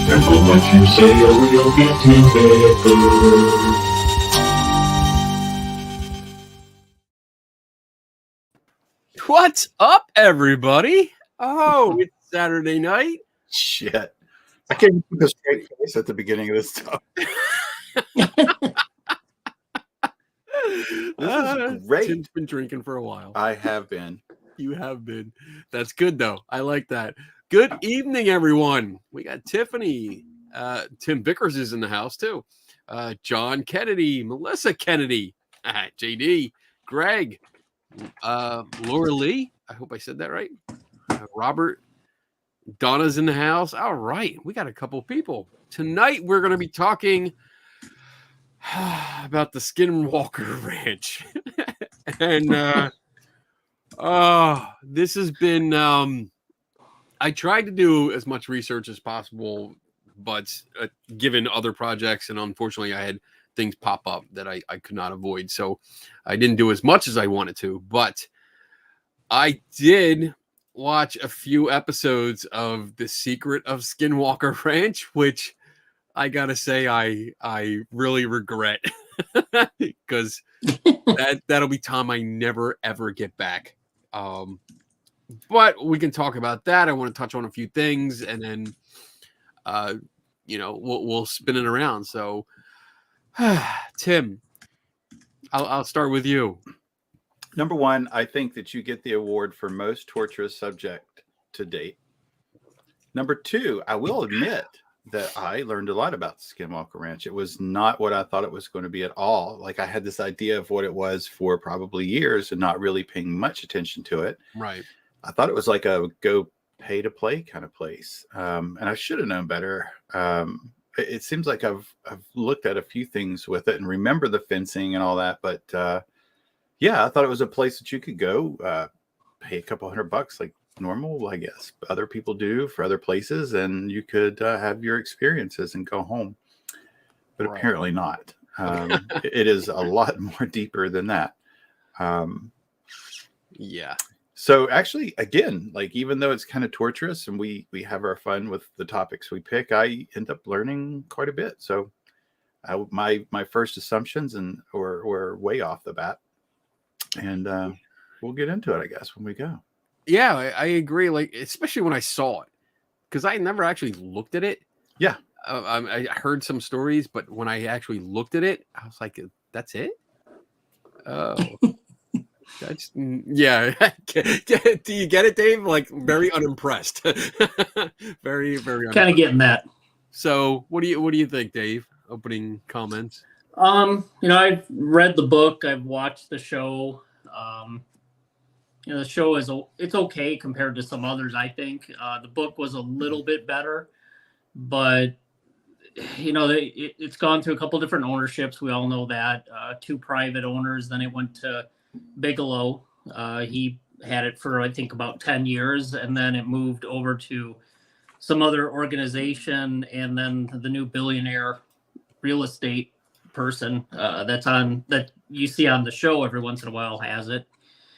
Careful what you say or you'll get together. What's up, everybody? Oh, it's Saturday night. Shit. I can't keep a straight face at the beginning of this talk. This is great. Tim's been drinking for a while. I have been. You have been. That's good, though. I like that. Good evening, everyone. We got Tiffany. Tim Vickers is in the house, too. John Kennedy, Melissa Kennedy, JD, Greg, Laura Lee. I hope I said that right. Robert. Donna's in the house. All right. We got a couple people. Tonight, we're going to be talking about the Skinwalker Ranch. And this has been I tried to do as much research as possible, but given other projects, and unfortunately I had things pop up that I could not avoid, so I didn't do as much as I wanted to. But I did watch a few episodes of The Secret of Skinwalker Ranch, which I gotta say I really regret, because that'll be time I never ever get back. But we can talk about that. I want to touch on a few things, and then we'll spin it around. So Tim, I'll start with you. Number one, I think that you get the award for most torturous subject to date. Number two, I will admit that I learned a lot about Skinwalker Ranch. It was not what I thought it was going to be at all. Like, I had this idea of what it was for probably years and not really paying much attention to it. Right. I thought it was like a go pay to play kind of place. And I should have known better. It seems like I've looked at a few things with it and remember the fencing and all that. But yeah, I thought it was a place that you could go pay a couple $100 like normal, I guess other people do for other places, and you could have your experiences and go home. But right. Apparently not. It is a lot more deeper than that. Yeah. So actually, again, like, even though it's kind of torturous and we have our fun with the topics we pick, I end up learning quite a bit. So my first assumptions were way off the bat, and we'll get into it, I guess, when we go. Yeah, I agree. Like, especially when I saw it, because I never actually looked at it. Yeah. I heard some stories, but when I actually looked at it, I was like, that's it? Oh. That's, yeah. Do you get it, Dave? Like, very unimpressed. Very, very unimpressed. Kind of getting that. So what do you think, Dave? Opening comments? I've read the book, I've watched the show. The show it's okay compared to some others, I think. The book was a little bit better, but it's gone through a couple different ownerships. We all know that. 2 private owners, then it went to Bigelow. He had it for, I think, about 10 years, and then it moved over to some other organization, and then the new billionaire real estate person that you see on the show every once in a while has it.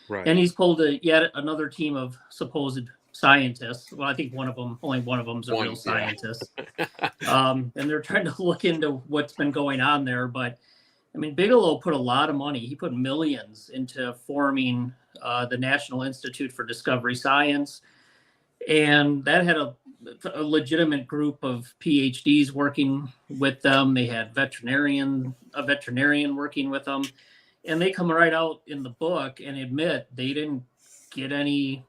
Right. And he's pulled yet another team of supposed scientists. Well, I think only one of them's a real scientist. And they're trying to look into what's been going on there. But I mean, Bigelow put a lot of money. He put millions into forming the National Institute for Discovery Science. And that had a legitimate group of PhDs working with them. They had a veterinarian working with them. And they come right out in the book and admit they didn't get any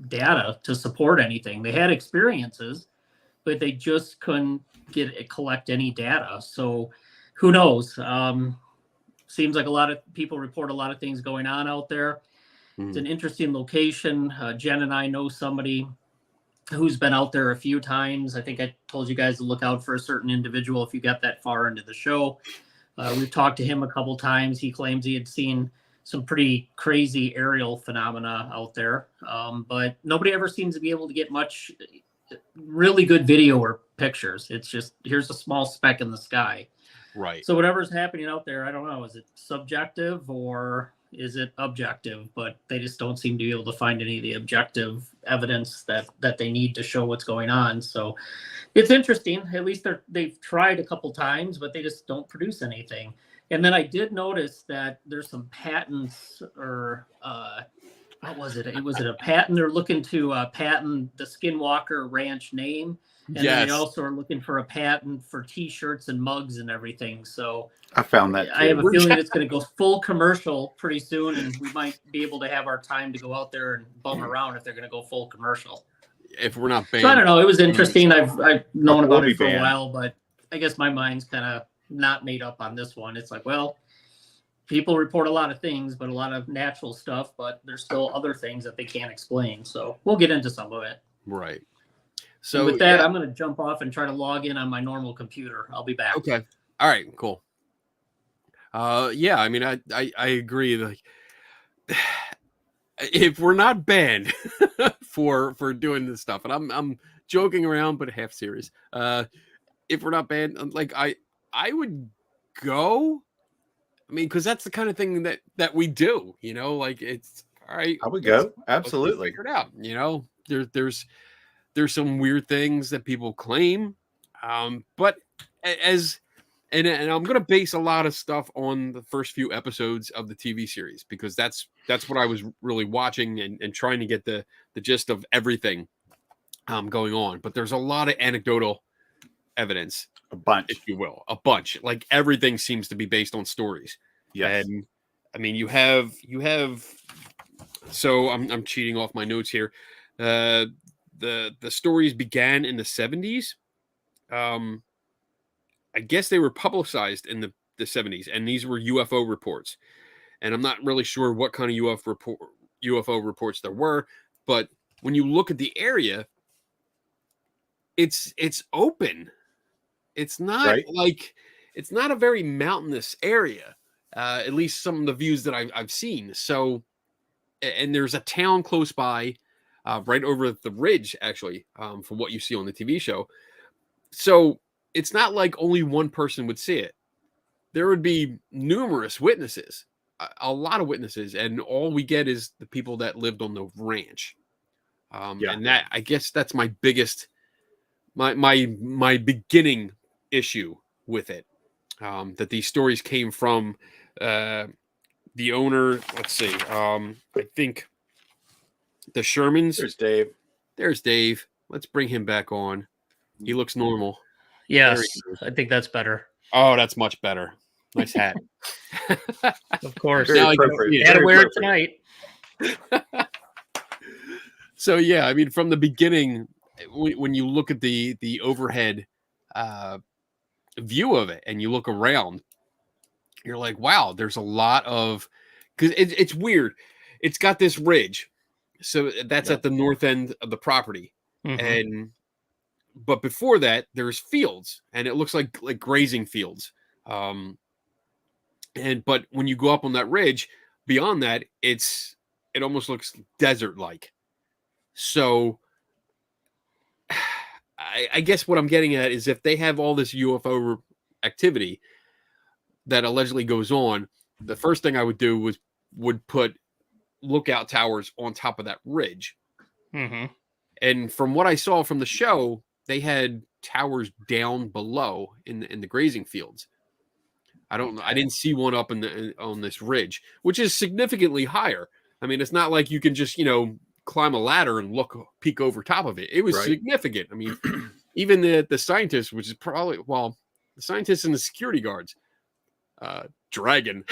data to support anything. They had experiences, but they just couldn't collect any data. So who knows? Seems like a lot of people report a lot of things going on out there. It's an interesting location. Jen and I know somebody who's been out there a few times. I think I told you guys to look out for a certain individual if you got that far into the show. We've talked to him a couple times. He claims he had seen some pretty crazy aerial phenomena out there, but nobody ever seems to be able to get much really good video or pictures. It's just, here's a small speck in the sky. Right. So whatever's happening out there, I don't know, is it subjective or is it objective? But they just don't seem to be able to find any of the objective evidence that they need to show what's going on. So it's interesting. At least they've tried a couple times, but they just don't produce anything. And then I did notice that there's some patents, or what was it? Was it a patent? They're looking to patent the Skinwalker Ranch name. And then they also are looking for a patent for T-shirts and mugs and everything. So I found that too. I have a feeling it's going to go full commercial pretty soon, and we might be able to have our time to go out there and bum around if they're going to go full commercial. If we're not banned. So I don't know. It was interesting. I've known about We'll it for be a banned. while, but I guess my mind's kind of not made up on this one. It's like, well, people report a lot of things, but a lot of natural stuff, but there's still other things that they can't explain. So we'll get into some of it. Right. So with that, I'm going to jump off and try to log in on my normal computer. I'll be back. Okay. All right, cool. Yeah, I mean, I agree. Like, if we're not banned for doing this stuff, and I'm joking around, but half serious. If we're not banned, like I would go. I mean, because that's the kind of thing that we do, you know. Like, it's all right. I would go. Let's Absolutely. figure it out. You know, there's some weird things that people claim, but and I'm going to base a lot of stuff on the first few episodes of the TV series, because that's what I was really watching and trying to get the gist of everything going on. But there's a lot of anecdotal evidence, A bunch. if you will, a bunch. Like, everything seems to be based on stories. Yes. And I mean, you have. So I'm cheating off my notes here. The stories began in the 70s. I guess they were publicized in the 70s, and these were UFO reports. And I'm not really sure what kind of UFO reports there were, but when you look at the area, it's open. It's not Right. like, it's not a very mountainous area. At least some of the views that I've seen. So, and there's a town close by, right over the ridge, actually, from what you see on the TV show. So it's not like only one person would see it. There would be numerous witnesses, a lot of witnesses, and all we get is the people that lived on the ranch. And that, I guess, that's my biggest, my beginning issue with it. That these stories came from the owner. Let's see. I think the Shermans. There's Dave. There's Dave. Let's bring him back on. He looks normal. Yes, I think that's better. Oh, that's much better. Nice hat. Of course. Very Now I can appropriate. see it. Had to Very wear it appropriate. tonight. So yeah, I mean, from the beginning, when you look at the overhead view of it and you look around, you're like, wow, there's a lot of, because it's weird. It's got this ridge, so that's at the north end of the property, and but before that, there's fields, and it looks like grazing fields. But when you go up on that ridge, beyond that, it almost looks desert-like. So I guess what I'm getting at is, if they have all this UFO activity that allegedly goes on, the first thing I would do would put lookout towers on top of that ridge. And from what I saw from the show, they had towers down below in the grazing fields. I didn't see one up on this ridge, which is significantly higher. I mean, it's not like you can just, climb a ladder and peek over top of it. It was significant. I mean, even the scientists, which is probably, well, the scientists and the security guards, Dragon.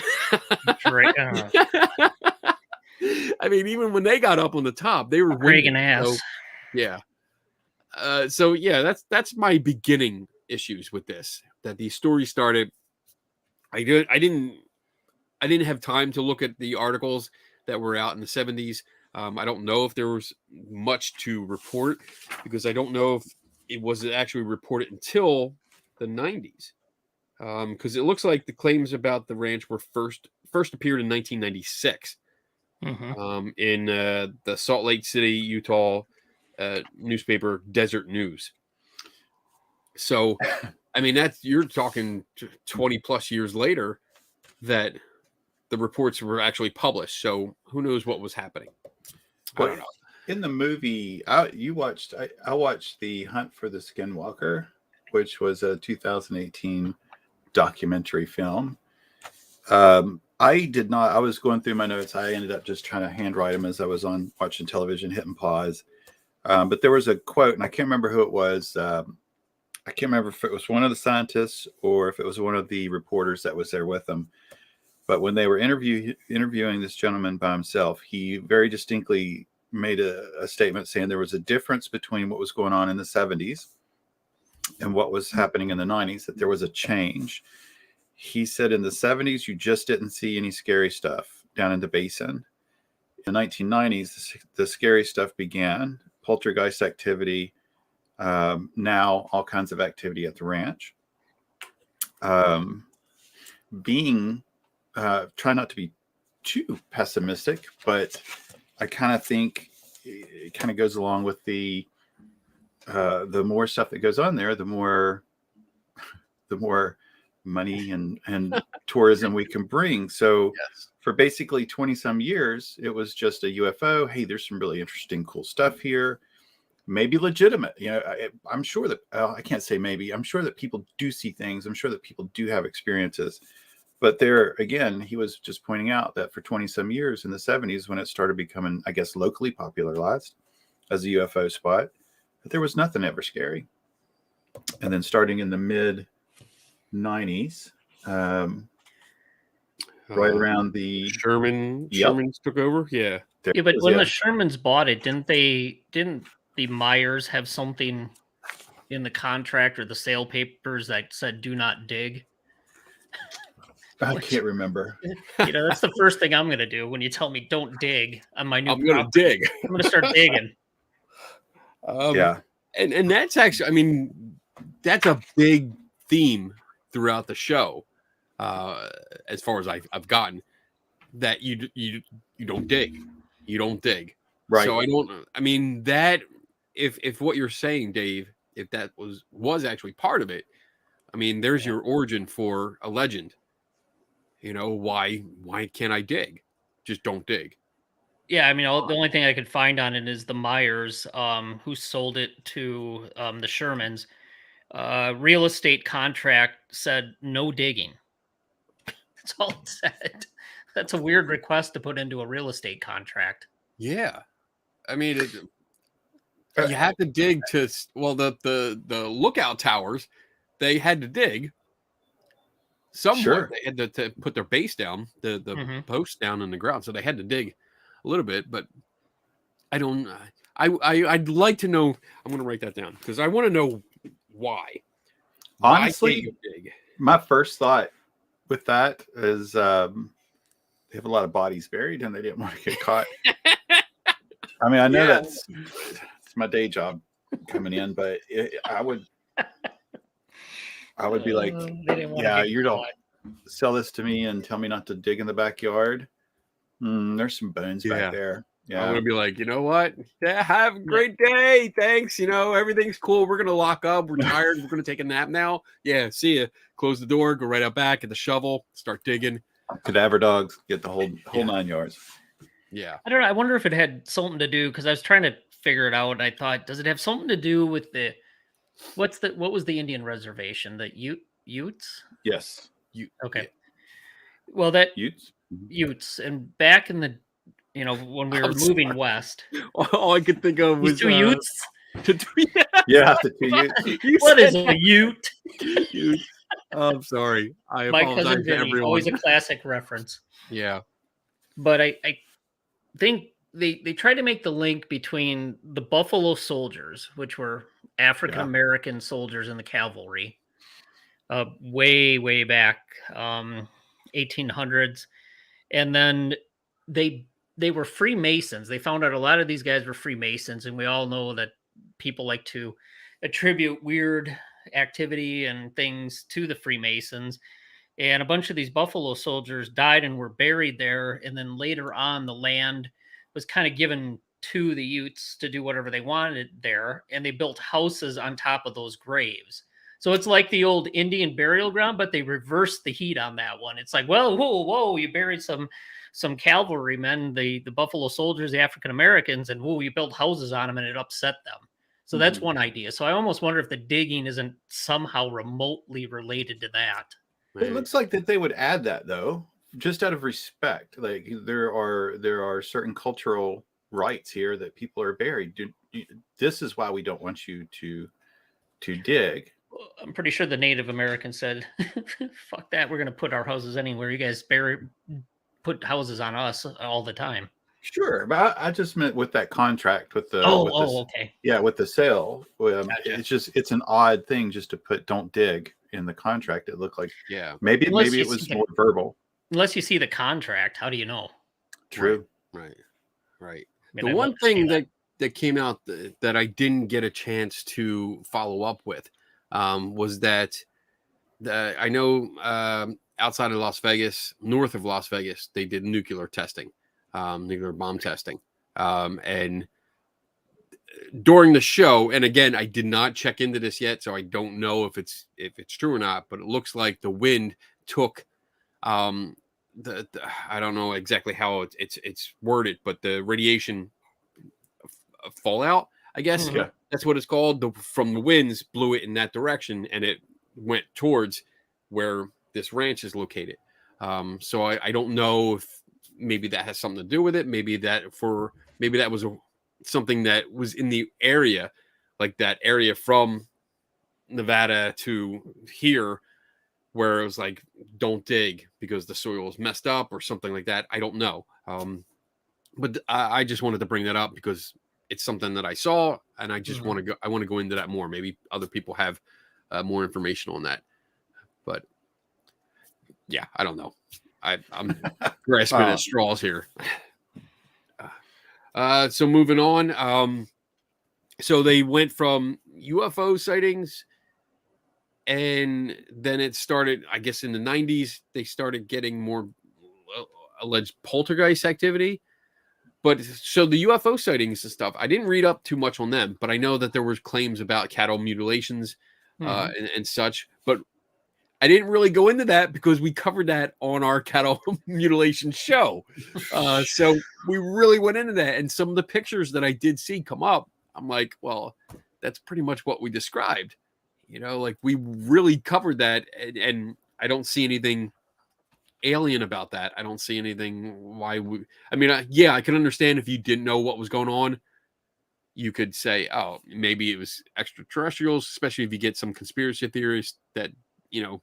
I mean, even when they got up on the top, they were Reagan ass. So, yeah. So yeah, that's my beginning issues with this. That these stories started I didn't have time to look at the articles that were out in the 70s. I don't know if there was much to report because I don't know if it was actually reported until the 90s. Because it looks like the claims about the ranch were first appeared in 1996 in the Salt Lake City, Utah newspaper Desert News. So, I mean, you're talking 20 plus years later that the reports were actually published. So who knows what was happening? I don't know. In the movie, I watched The Hunt for the Skinwalker, which was a 2018 documentary film. I did not. I was going through my notes. I ended up just trying to handwrite them as I was watching television, hitting pause. But there was a quote, and I can't remember who it was. I can't remember if it was one of the scientists or if it was one of the reporters that was there with them. But when they were interviewing this gentleman by himself, he very distinctly made a statement saying there was a difference between what was going on in the 70s and what was happening in the 90s, that there was a change. He said in the 70s, you just didn't see any scary stuff down in the basin. In the 1990s, the scary stuff began. Poltergeist activity, now all kinds of activity at the ranch. Try not to be too pessimistic, but I kind of think it kind of goes along with the more stuff that goes on there, the more money and tourism we can bring. So Yes. For basically 20 some years, it was just a UFO. Hey, there's some really interesting, cool stuff here. Maybe legitimate. You know, I'm sure that I can't say maybe. I'm sure that people do see things. I'm sure that people do have experiences. But there again, he was just pointing out that for 20 some years in the 70s, when it started becoming, I guess, locally popularized as a UFO spot, that there was nothing ever scary. And then starting in the mid 90s, right around the Shermans took over. Yeah. Yeah, but when the Shermans bought it, didn't the Myers have something in the contract or the sale papers that said "do not dig"? I can't remember. You know, that's the first thing I'm going to do when you tell me don't dig on my new. I'm going to dig. I'm going to start digging. Yeah, and that's actually, I mean, that's a big theme throughout the show. As far as I've gotten, that you don't dig, right. So I mean that if what you're saying, Dave, if that was actually part of it, I mean, there's your origin for a legend. You know, why can't I dig? Just don't dig. Yeah, I mean, the only thing I could find on it is the Myers, who sold it to the Shermans. Real estate contract said no digging. That's all it said. That's a weird request to put into a real estate contract. Yeah, I mean, you have to dig to. Well, the lookout towers, they had to dig. Somewhat, Sure. they had to put their base down, the posts down in the ground, so they had to dig a little bit. But I don't. I'd like to know. I'm going to write that down because I want to know why. Honestly, my first thought with that is they have a lot of bodies buried and they didn't want to get caught. I mean, I know it's my day job coming in, but I would be like, yeah, you don't sell this to me and tell me not to dig in the backyard. There's some bones back there. Yeah, I'm gonna be like, you know what? Yeah, have a great day. Thanks. You know, everything's cool. We're gonna lock up. We're tired. We're gonna take a nap now. Yeah, see ya. Close the door. Go right out back. Get the shovel. Start digging. Cadaver dogs. Get the whole 9 yards. Yeah. I don't know. I wonder if it had something to do because I was trying to figure it out. And I thought, does it have something to do with what was the Indian reservation? The Utes? Yes. Okay. Yeah. Well, that Utes, and back in the, when we were moving west, all I could think of was two Utes. Yeah, the 2 Utes. What is a Ute? Ute. Oh, I'm sorry. I My apologize cousin to Vinny, everyone. always a classic reference. Yeah. But I think they tried to make the link between the Buffalo Soldiers, which were African American soldiers in the cavalry, way back, 1800s. And then they were Freemasons. They found out a lot of these guys were Freemasons, and we all know that people like to attribute weird activity and things to the Freemasons. And a bunch of these Buffalo soldiers died and were buried there. And then later on, the land was kind of given to the Utes to do whatever they wanted there. And they built houses on top of those graves. So it's like the old Indian burial ground, but they reversed the heat on that one. It's like, well, whoa, you buried some cavalrymen, the Buffalo soldiers, the African Americans, and whoa, you built houses on them and it upset them. So that's one idea. So I almost wonder if the digging isn't somehow remotely related to that. It looks like that they would add that though, just out of respect. Like there are certain cultural rights here that people are buried. This is why we don't want you to dig. I'm pretty sure the Native Americans said, "Fuck that! We're going to put our houses anywhere. You guys put houses on us all the time." Sure, but I just meant with that contract with the okay, yeah, with the sale. Gotcha. It's an odd thing just to put "don't dig" in the contract. It looked like maybe it was more verbal. Unless you see the contract, how do you know? True. Right. I The mean, one thing that came out that I didn't get a chance to follow up with was that I know outside of Las Vegas, north of Las Vegas, they did nuclear testing, nuclear bomb testing. And during the show, and again, I did not check into this yet, so I don't know if it's true or not, but it looks like the wind took I don't know exactly how it's worded, but the radiation fallout, I guess that's what it's called, from the winds blew it in that direction, and it went towards where this ranch is located. So I don't know if maybe that has something to do with it. Maybe that was something that was in the area, like that area from Nevada to here, where it was like, don't dig because the soil is messed up or something like that. I don't know. But I just wanted to bring that up because it's something that I saw, and I just want to go into that more. Maybe other people have more information on that, but yeah, I don't know. I'm grasping at straws here. So moving on. So they went from UFO sightings, and then it started, I guess in the 90s, they started getting more alleged poltergeist activity. But so the UFO sightings and stuff, I didn't read up too much on them, but I know that there was claims about cattle mutilations and such. But I didn't really go into that because we covered that on our cattle mutilation show. So we really went into that. And some of the pictures that I did see come up, I'm like, well, that's pretty much what we described. You know, like we really covered that. And I don't see anything alien about that. I don't see anything I can understand if you didn't know what was going on. You could say, oh, maybe it was extraterrestrials, especially if you get some conspiracy theorist that, you know,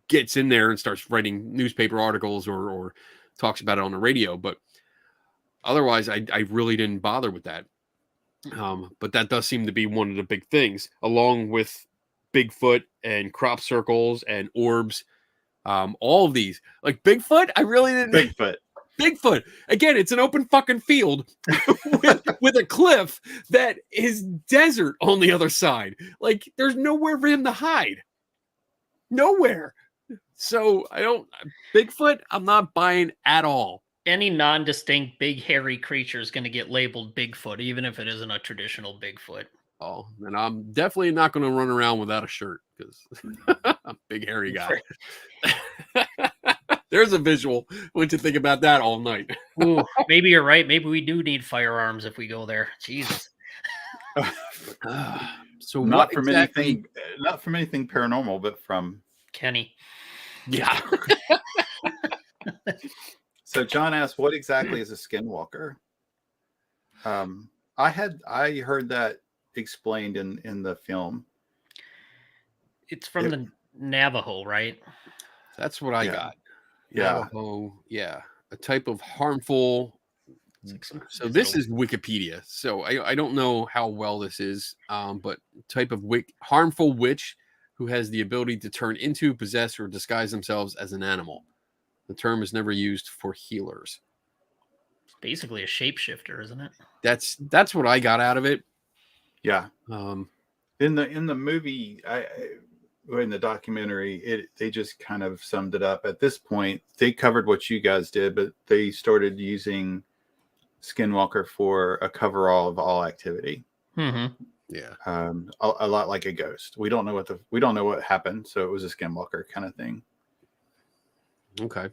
gets in there and starts writing newspaper articles or talks about it on the radio. But otherwise, I really didn't bother with that. But that does seem to be one of the big things, along with Bigfoot and crop circles and orbs. All of these, like Bigfoot, I really didn't. Bigfoot. Again, it's an open fucking field with a cliff that is desert on the other side. Like, there's nowhere for him to hide. Nowhere. So Bigfoot, I'm not buying at all. Any non-distinct big hairy creature is going to get labeled Bigfoot, even if it isn't a traditional Bigfoot. Oh, and I'm definitely not going to run around without a shirt because I'm a big hairy guy. There's a visual. Went to think about that all night. Ooh, maybe you're right. Maybe we do need firearms if we go there. Jesus. So not from anything paranormal, but from Kenny. Yeah. So John asked, "What exactly is a skinwalker?" I heard that explained in the film. It's from the Navajo, right? That's what I got. Navajo, a type of harmful. So this is Wikipedia. So I don't know how well this is, but type of harmful witch who has the ability to turn into, possess, or disguise themselves as an animal. The term is never used for healers. It's basically a shapeshifter, isn't it? That's what I got out of it. Yeah. Um, In the movie, or in the documentary, they just kind of summed it up. At this point, they covered what you guys did, but they started using Skinwalker for a coverall of all activity. Mm-hmm. yeah. A lot like a ghost. We don't know what happened, so it was a Skinwalker kind of thing. Okay.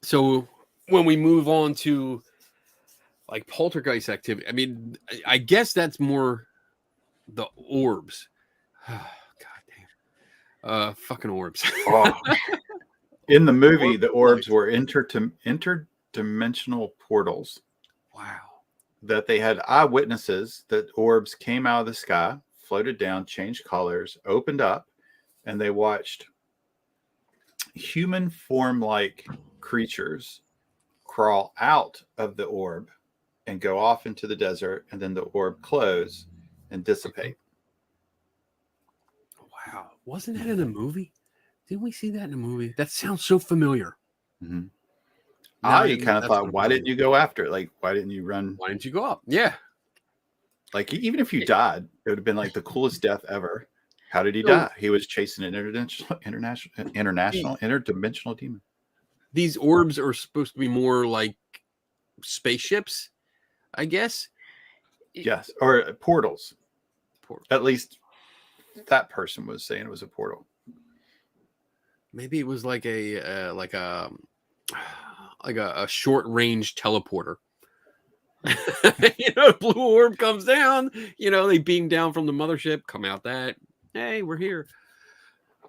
So when we move on to like poltergeist activity, I mean, I guess that's more the orbs. God damn. Fucking orbs. Oh. In the movie, Orb the orbs light. were interdimensional portals Wow. that they had eyewitnesses that orbs came out of the sky, floated down, changed colors, opened up, and they watched human form-like creatures crawl out of the orb and go off into the desert, and then the orb close and dissipate. Wow. Wasn't that in a movie? Didn't we see that in a movie? That sounds so familiar. Mm-hmm. Now I kind of that's thought, what why I'm didn't you go after it? Like, why didn't you run? Why didn't you go up? Yeah. Like, even if you died, it would have been like the coolest death ever. How did he So- die? He was chasing an interdimensional demon. These orbs are supposed to be more like spaceships, I guess. Yes, or portals. Portal. At least that person was saying it was a portal. Maybe it was like a short range teleporter. Blue orb comes down. They beam down from the mothership, come out that. Hey, we're here.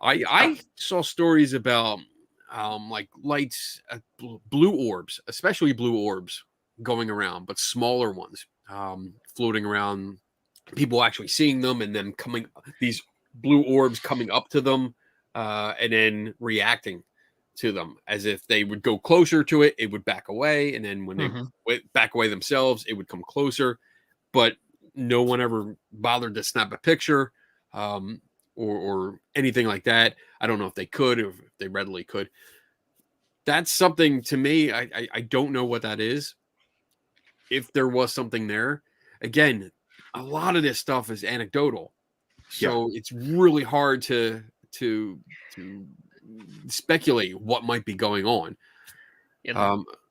I saw stories about like lights, blue orbs, especially blue orbs going around, but smaller ones floating around. People actually seeing them and then these blue orbs coming up to them and then reacting to them as if they would go closer to it, it would back away, and then when they went back away themselves, it would come closer. But no one ever bothered to snap a picture or anything like that. I don't know if they could or if they readily could. That's something to me. I don't know what that is. If there was something there, again, a lot of this stuff is anecdotal, so it's really hard to speculate what might be going on.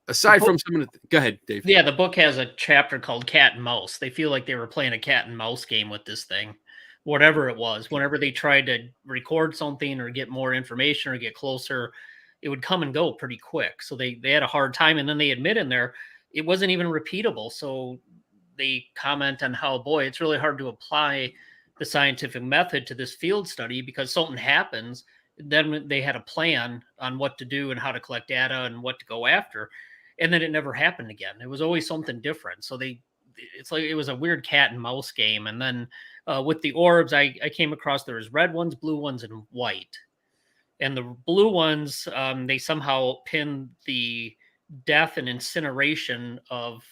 Aside from some of the, go ahead, Dave. Yeah, the book has a chapter called Cat and Mouse. They feel like they were playing a cat and mouse game with this thing, whatever it was. Whenever they tried to record something or get more information or get closer, it would come and go pretty quick. So they had a hard time, and then they admit in there it wasn't even repeatable. So they comment on how, boy, it's really hard to apply the scientific method to this field study because something happens. Then they had a plan on what to do and how to collect data and what to go after. And then it never happened again. It was always something different. So it's like it was a weird cat and mouse game. And then with the orbs, I came across there was red ones, blue ones, and white. And the blue ones, they somehow pinned the death and incineration of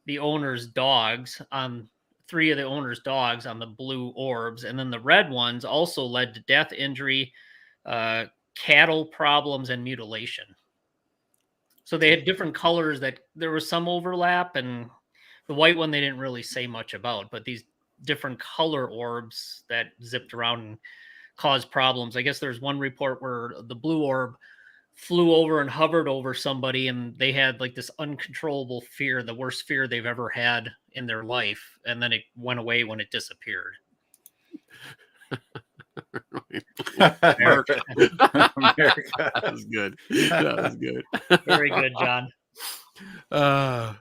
the owner's dogs on 3 of the owner's dogs on the blue orbs. And then the red ones also led to death, injury, cattle problems, and mutilation. So they had different colors that there was some overlap, and the white one they didn't really say much about, but these different color orbs that zipped around and caused problems. I guess there's one report where the blue orb flew over and hovered over somebody, and they had like this uncontrollable fear, the worst fear they've ever had in their life, and then it went away when it disappeared. America. That was good. That was good. Very good, John. One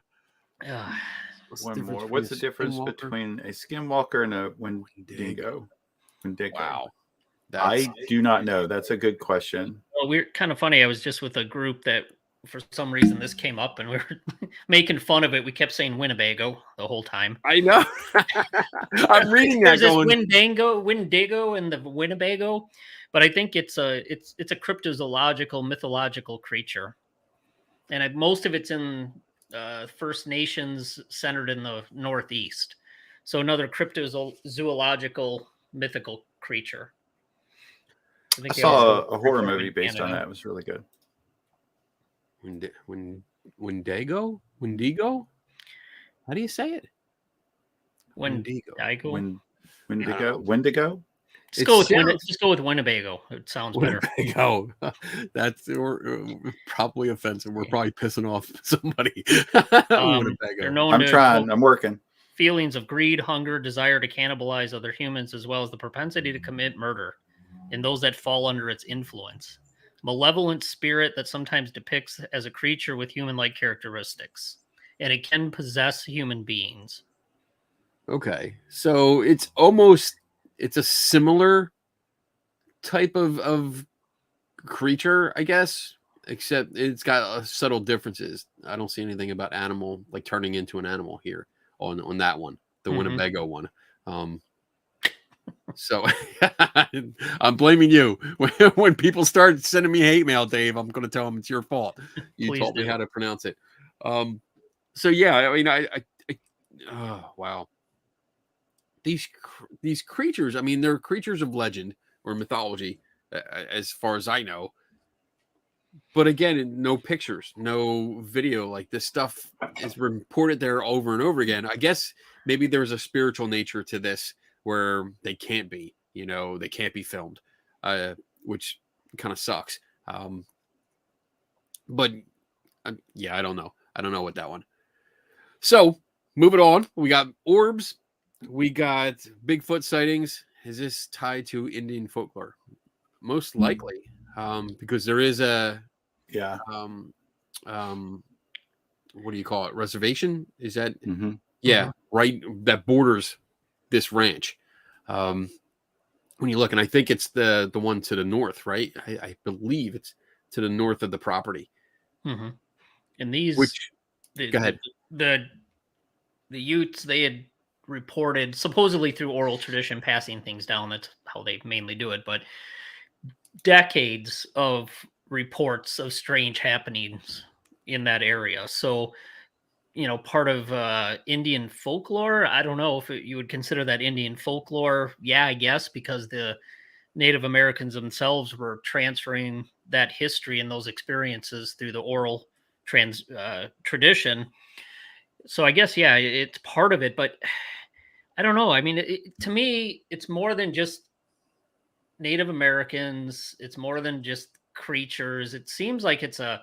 more. What's the difference between a Skinwalker and a Wendigo? Wow. I do not know. That's a good question. Well, we're kind of funny. I was just with a group that for some reason this came up and we were making fun of it. We kept saying Winnebago the whole time. I know. I'm reading that. There's this Wendigo and the Winnebago, but I think it's a cryptozoological, mythological creature. And most of it's in First Nations centered in the Northeast. So another cryptozoological mythical creature. I saw a horror movie based on that. It was really good. Wendigo? How do you say it? Wendigo. Wendigo? Just go with Winnebago. It sounds better. Winnebago. That's probably offensive. We're probably pissing off somebody. Winnebago. I'm trying. I'm working. Feelings of greed, hunger, desire to cannibalize other humans, as well as the propensity to commit murder in those that fall under its influence. Malevolent spirit that sometimes depicts as a creature with human-like characteristics, and it can possess human beings. Okay, so it's a similar type of creature, I guess, except it's got subtle differences. I don't see anything about animal, like turning into an animal here on that one, the Winnebago one. So I'm blaming you. When people start sending me hate mail, Dave, I'm going to tell them it's your fault. You taught me how to pronounce it. So yeah, I mean, oh wow. These creatures, I mean, they're creatures of legend or mythology, as far as I know. But again, no pictures, no video. Like, this stuff is reported there over and over again. I guess maybe there's a spiritual nature to this where they can't be, they can't be filmed, which kind of sucks. But yeah, I don't know. I don't know what that one. So moving on, we got orbs. We got Bigfoot sightings. Is this tied to Indian folklore? Most likely, because there is a what do you call it? Reservation? Is that? Mm-hmm. Yeah, right. That borders this ranch. When you look, and I think it's the one to the north, right? I believe it's to the north of the property. Mm-hmm. And these, go ahead. The Utes, they had reported, supposedly through oral tradition, passing things down. That's how they mainly do it. But decades of reports of strange happenings in that area. So, part of Indian folklore. I don't know if you would consider that Indian folklore. Yeah, I guess, because the Native Americans themselves were transferring that history and those experiences through the oral tradition. So I guess, yeah, it's part of it, but I don't know. I mean, to me, it's more than just Native Americans. It's more than just creatures. It seems like it's a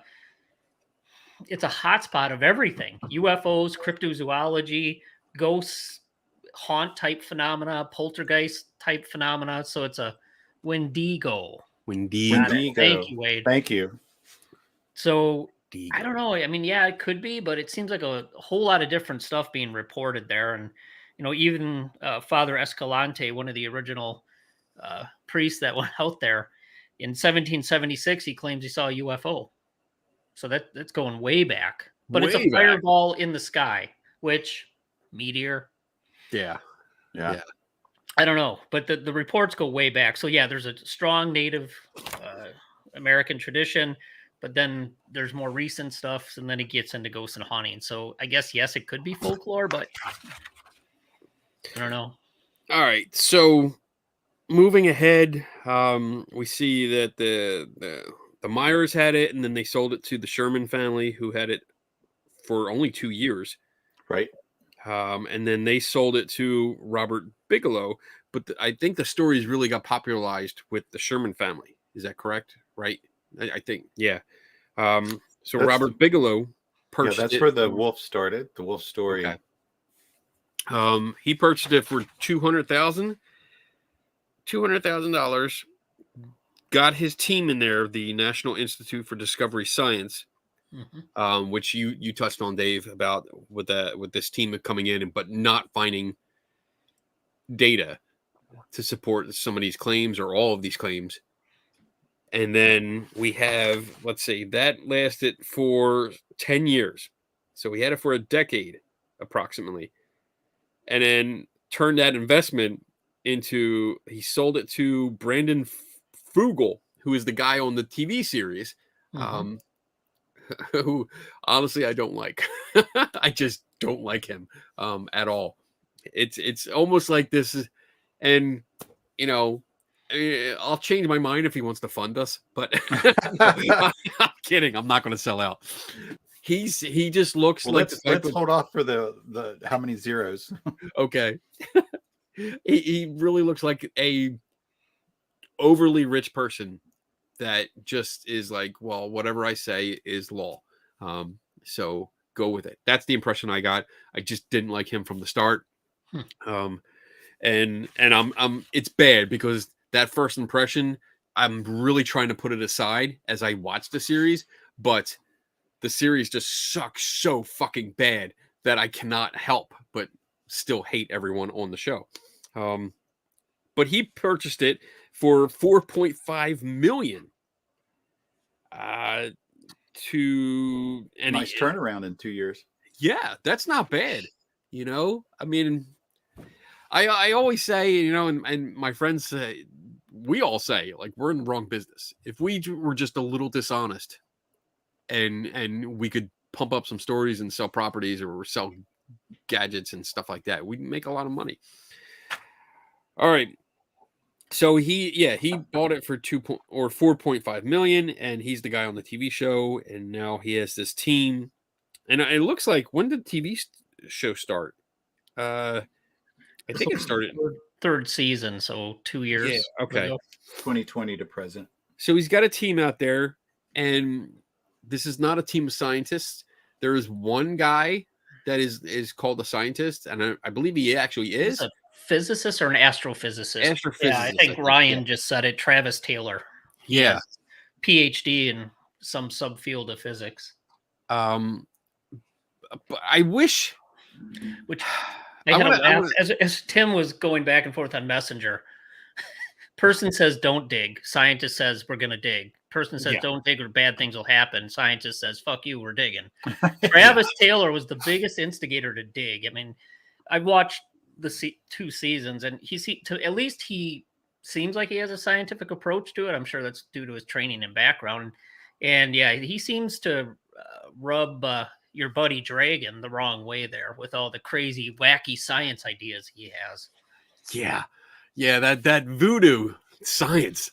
hotspot of everything: UFOs, cryptozoology, ghosts, haunt type phenomena, poltergeist type phenomena. So it's a Wendigo. Thank you, Wade. Thank you. So I don't know. I mean, yeah, it could be, but it seems like a whole lot of different stuff being reported there. And, even Father Escalante, one of the original priests that went out there in 1776, he claims he saw a UFO. So that's going way back. But it's a fireball in the sky, which meteor. Yeah. I don't know, but the reports go way back. So yeah, there's a strong Native American tradition, but then there's more recent stuff, and then it gets into ghosts and haunting. So I guess, yes, it could be folklore, but I don't know. All right, so moving ahead, we see that the Myers had it, and then they sold it to the Sherman family, who had it for only 2 years. Right. And then they sold it to Robert Bigelow. But I think the stories really got popularized with the Sherman family. Is that correct? Right? I think, yeah. So Robert Bigelow purchased it. Yeah, that's where the wolf started. The wolf story. Okay. He purchased it for $200,000. Got his team in there, the National Institute for Discovery Science, which you touched on, Dave, about with this team coming in but not finding data to support some of these claims or all of these claims. And then we have, let's say, that lasted for 10 years. So we had it for a decade approximately. And then turned that investment into, he sold it to Brandon Frugal, who is the guy on the TV series, who honestly I don't like. I just don't like him at all. It's almost like this is, and I'll change my mind if he wants to fund us, but I'm kidding. I'm not going to sell out. He just looks Well, like let's hold off for the how many zeros. Okay. He really looks like a overly rich person that just is like, well, whatever I say is law. So go with it. That's the impression I got. I just didn't like him from the start. And I'm it's bad because that first impression, I'm really trying to put it aside as I watch the series, but the series just sucks so fucking bad that I cannot help but still hate everyone on the show. But he purchased it for $4.5 million. Nice turnaround in 2 years. Yeah, that's not bad. I mean, I always say, and my friends say, we all say, like, we're in the wrong business. If we were just a little dishonest and we could pump up some stories and sell properties or sell gadgets and stuff like that, we'd make a lot of money. All right. So he bought it for 4.5 million, and he's the guy on the TV show, and now he has this team. And it looks like, when did the TV show start? I think it started third season, so 2 years. Yeah, okay. 2020 to present. So he's got a team out there, and this is not a team of scientists. There is one guy that is called a scientist, and I believe he actually is a physicist or an astrophysicist. Astrophysicist, Yeah, I think Ryan just said it. Travis Taylor. Yeah, PhD in some subfield of physics. But I wish. Which I had a laugh as Tim was going back and forth on Messenger. Person says don't dig. Scientist says we're gonna dig. Person says don't dig or bad things will happen. Scientist says fuck you, we're digging. Travis Taylor was the biggest instigator to dig. I mean, I watched the 2 seasons, and he seems like he has a scientific approach to it. I'm sure that's due to his training and background. And yeah, he seems to rub your buddy Dragon the wrong way there with all the crazy, wacky science ideas he has. Yeah, that voodoo science.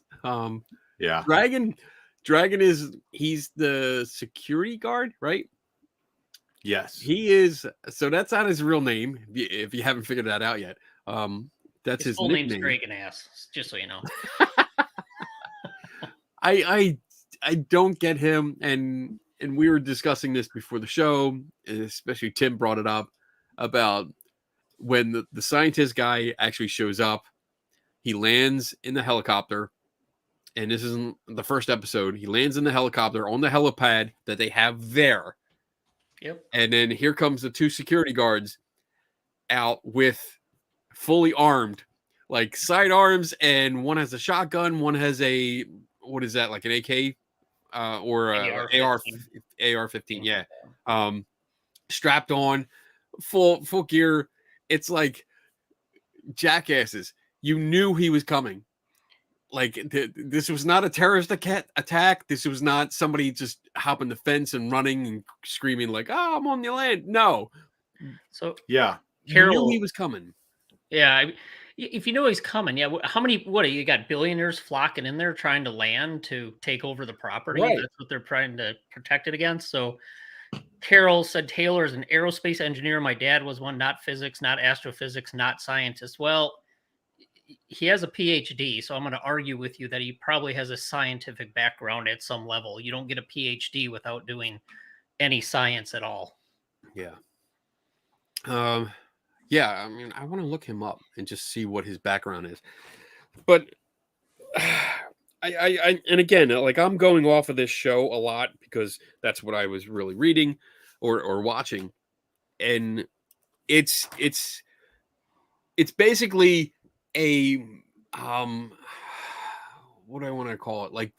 Yeah, Dragon he's the security guard, right? Yes, he is. So that's not his real name. If you haven't figured that out yet, that's his full nickname. name's Dragon Ass. Just so you know. I don't get him, and we were discussing this before the show, and especially Tim brought it up about when the scientist guy actually shows up. He lands in the helicopter, and this isn't the first episode. He lands in the helicopter on the helipad that they have there. Yep. And then here comes the 2 security guards out with fully armed, like sidearms, and one has a shotgun, one has a, what is that, like an AK or AR-15, yeah. Strapped on, full gear. It's like jackasses. You knew he was coming. Like, this was not a terrorist attack. This was not somebody just hopping the fence and running and screaming like, "Oh, I'm on the land." No. So yeah, you knew he was coming. Yeah, if you know he's coming, yeah. How many? What you got? Billionaires flocking in there trying to land to take over the property. Right. That's what they're trying to protect it against. So Carol said Taylor is an aerospace engineer. My dad was one, not physics, not astrophysics, not scientist. Well, he has a PhD, so I'm going to argue with you that he probably has a scientific background at some level. You don't get a PhD without doing any science at all. Yeah. Yeah, I mean, I want to look him up and just see what his background is. But I and again, like, I'm going off of this show a lot because that's what I was really reading or watching. And it's basically a what do I want to call it? Like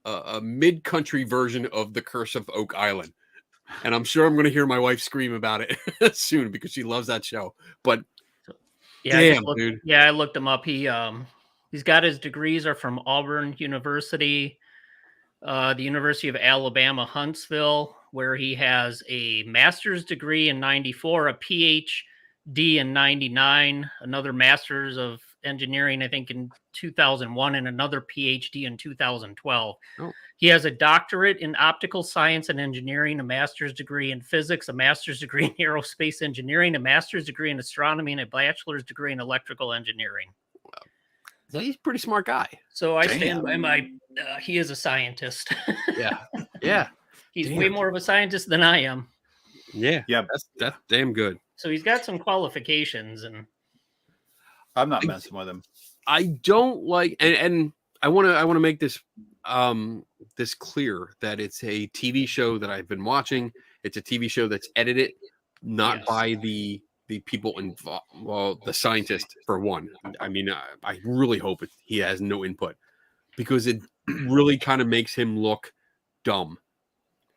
a mid-country version of The Curse of Oak Island. And I'm sure I'm going to hear my wife scream about it soon because she loves that show. But yeah, damn, dude. Yeah, I looked him up. He's got his degrees are from Auburn University, the University of Alabama, Huntsville, where he has a master's degree in 94, a PhD in 99, another master's of engineering, I think, in 2001 and another PhD in 2012. Oh. He has a doctorate in optical science and engineering, a master's degree in physics, a master's degree in aerospace engineering, a master's degree in astronomy, and a bachelor's degree in electrical engineering. So he's a pretty smart guy. So I stand by my, he is a scientist. Yeah. Yeah. He's Damn. way more of a scientist than I am. Yeah. Yeah, That's damn good. So he's got some qualifications, and I'm not messing with him. I don't like, and I want to make this this clear that it's a TV show that I've been watching. It's a TV show that's edited, not Yes. by the people involved. Well, the scientist for one. I mean, I really hope he has no input, because it really kind of makes him look dumb.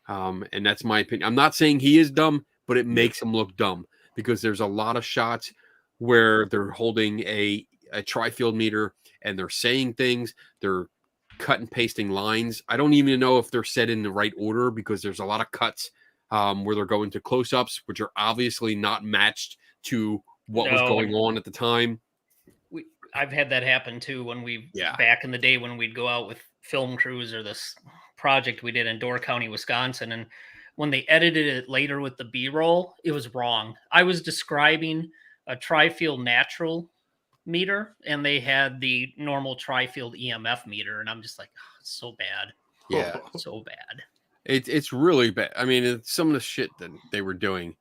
And that's my opinion. I'm not saying he is dumb, but it makes him look dumb, because there's a lot of shots where they're holding a TriField meter and they're saying things. They're cut and pasting lines. I don't even know if they're said in the right order, because there's a lot of cuts where they're going to close-ups, which are obviously not matched to what was going on at the time. I've had that happen too when back in the day when we'd go out with film crews or this project we did in Door County, Wisconsin. And when they edited it later with the B-roll, it was wrong. I was describing a TriField natural meter and they had the normal TriField EMF meter. And I'm just like, oh, it's so bad. Yeah. So bad. It's really bad. I mean, it's some of the shit that they were doing.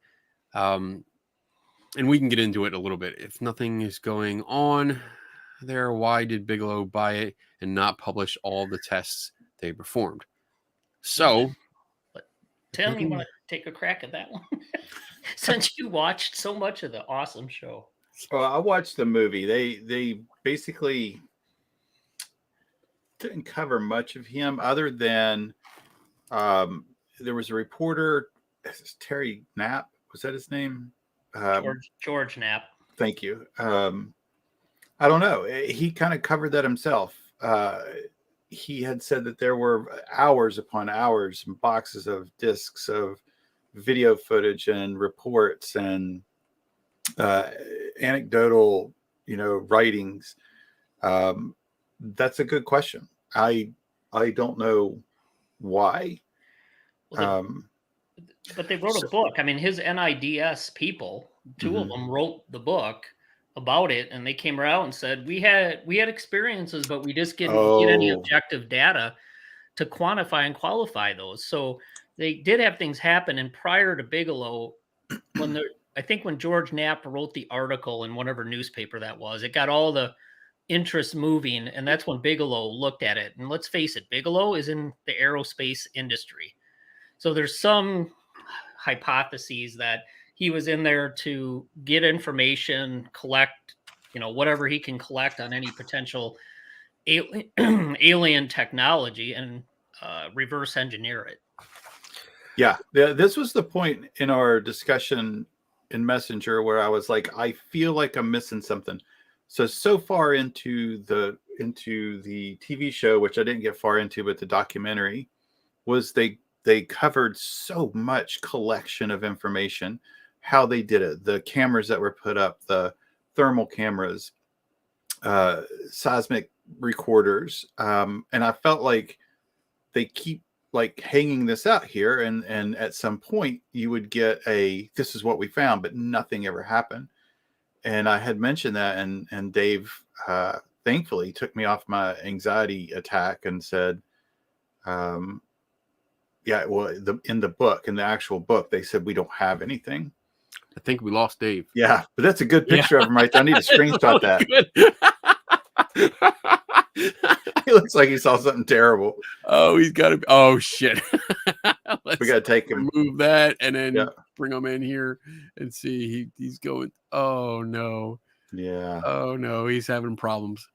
And we can get into it a little bit. If nothing is going on there, why did Bigelow buy it and not publish all the tests they performed? So, Tim, you want to take a crack at that one? Since you watched so much of the awesome show. Well, I watched the movie. They basically didn't cover much of him, other than there was a reporter, Terry Knapp, was that his name? George Knapp. Thank you. I don't know. He kind of covered that himself. He had said that there were hours upon hours and boxes of discs of video footage and reports and anecdotal, writings. That's a good question. I don't know why. But they wrote a book. I mean, his NIDS people, two of them wrote the book about it, and they came out and said we had experiences, but we just didn't get any objective data to quantify and qualify those. So they did have things happen. And prior to Bigelow, I think when George Knapp wrote the article in whatever newspaper that was, it got all the interest moving, and that's when Bigelow looked at it. And let's face it, Bigelow is in the aerospace industry, so there's some hypotheses that he was in there to get information, collect, whatever he can collect on any potential alien technology, and reverse engineer it. Yeah, this was the point in our discussion in Messenger where I was like, I feel like I'm missing something. So far into the TV show, which I didn't get far into, but the documentary, was they covered so much collection of information, how they did it, the cameras that were put up, the thermal cameras, seismic recorders. And I felt like they keep like hanging this out here. And at some point you would get this is what we found, but nothing ever happened. And I had mentioned that, and Dave thankfully took me off my anxiety attack and said, yeah, well, in the actual book, they said we don't have anything. I think we lost Dave. Yeah, but that's a good picture of him right there. I need to screenshot that. He looks like he saw something terrible. Oh, he's got to. Oh shit! We got to take him. Remove that and then bring him in here and see. He's going. Oh no. Yeah. Oh no, he's having problems.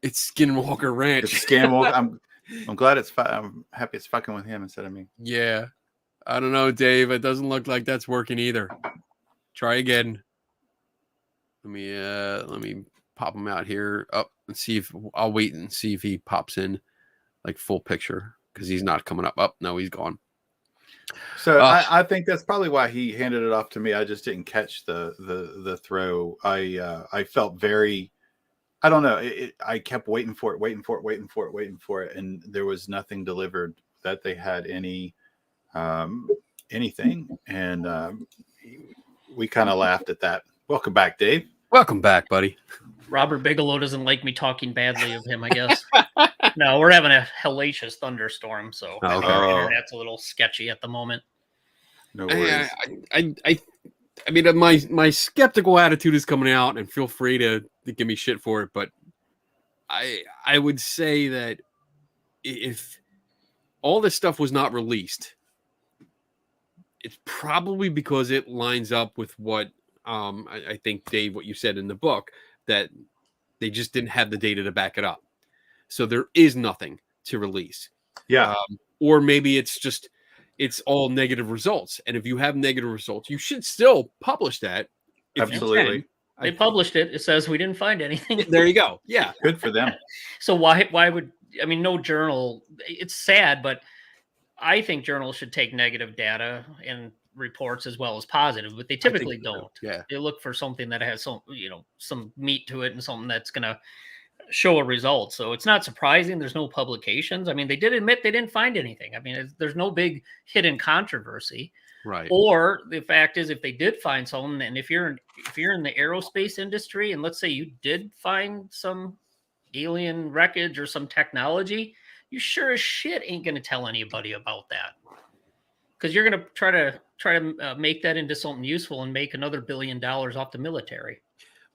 It's Skinwalker Ranch. It's Skinwalker. I'm glad I'm happy it's fucking with him instead of me. Yeah. I don't know, Dave. It doesn't look like that's working either. Try again. Let me pop him out here up and see if I'll wait and see if he pops in like full picture, because he's not coming up. Oh, no, he's gone. So I think that's probably why he handed it off to me. I just didn't catch the throw. I felt very I don't know. I kept waiting for it, and there was nothing delivered that they had anything. And we kind of laughed at that. Welcome back, Dave. Welcome back, buddy. Robert Bigelow doesn't like me talking badly of him, I guess. No, we're having a hellacious thunderstorm, so I think our internet's a little sketchy at the moment. No worries. I mean, my skeptical attitude is coming out, and feel free to give me shit for it. But I would say that if all this stuff was not released, it's probably because it lines up with what I think, Dave, what you said in the book, that they just didn't have the data to back it up. So there is nothing to release. Yeah. Or maybe it's all negative results. And if you have negative results, you should still publish that. Absolutely. They published it. It says we didn't find anything. There you go. Yeah. Good for them. So why would, I mean, no journal, it's sad, but I think journals should take negative data and reports as well as positive, but they typically don't. Yeah. They look for something that has some meat to it and something that's going to show a result. So it's not surprising there's no publications. I mean, they did admit they didn't find anything. I mean, there's no big hidden controversy. Right. Or the fact is, if they did find something, and if you're in the aerospace industry, and let's say you did find some alien wreckage or some technology, you sure as shit ain't going to tell anybody about that, because you're going to try to make that into something useful and make another $1 billion off the military.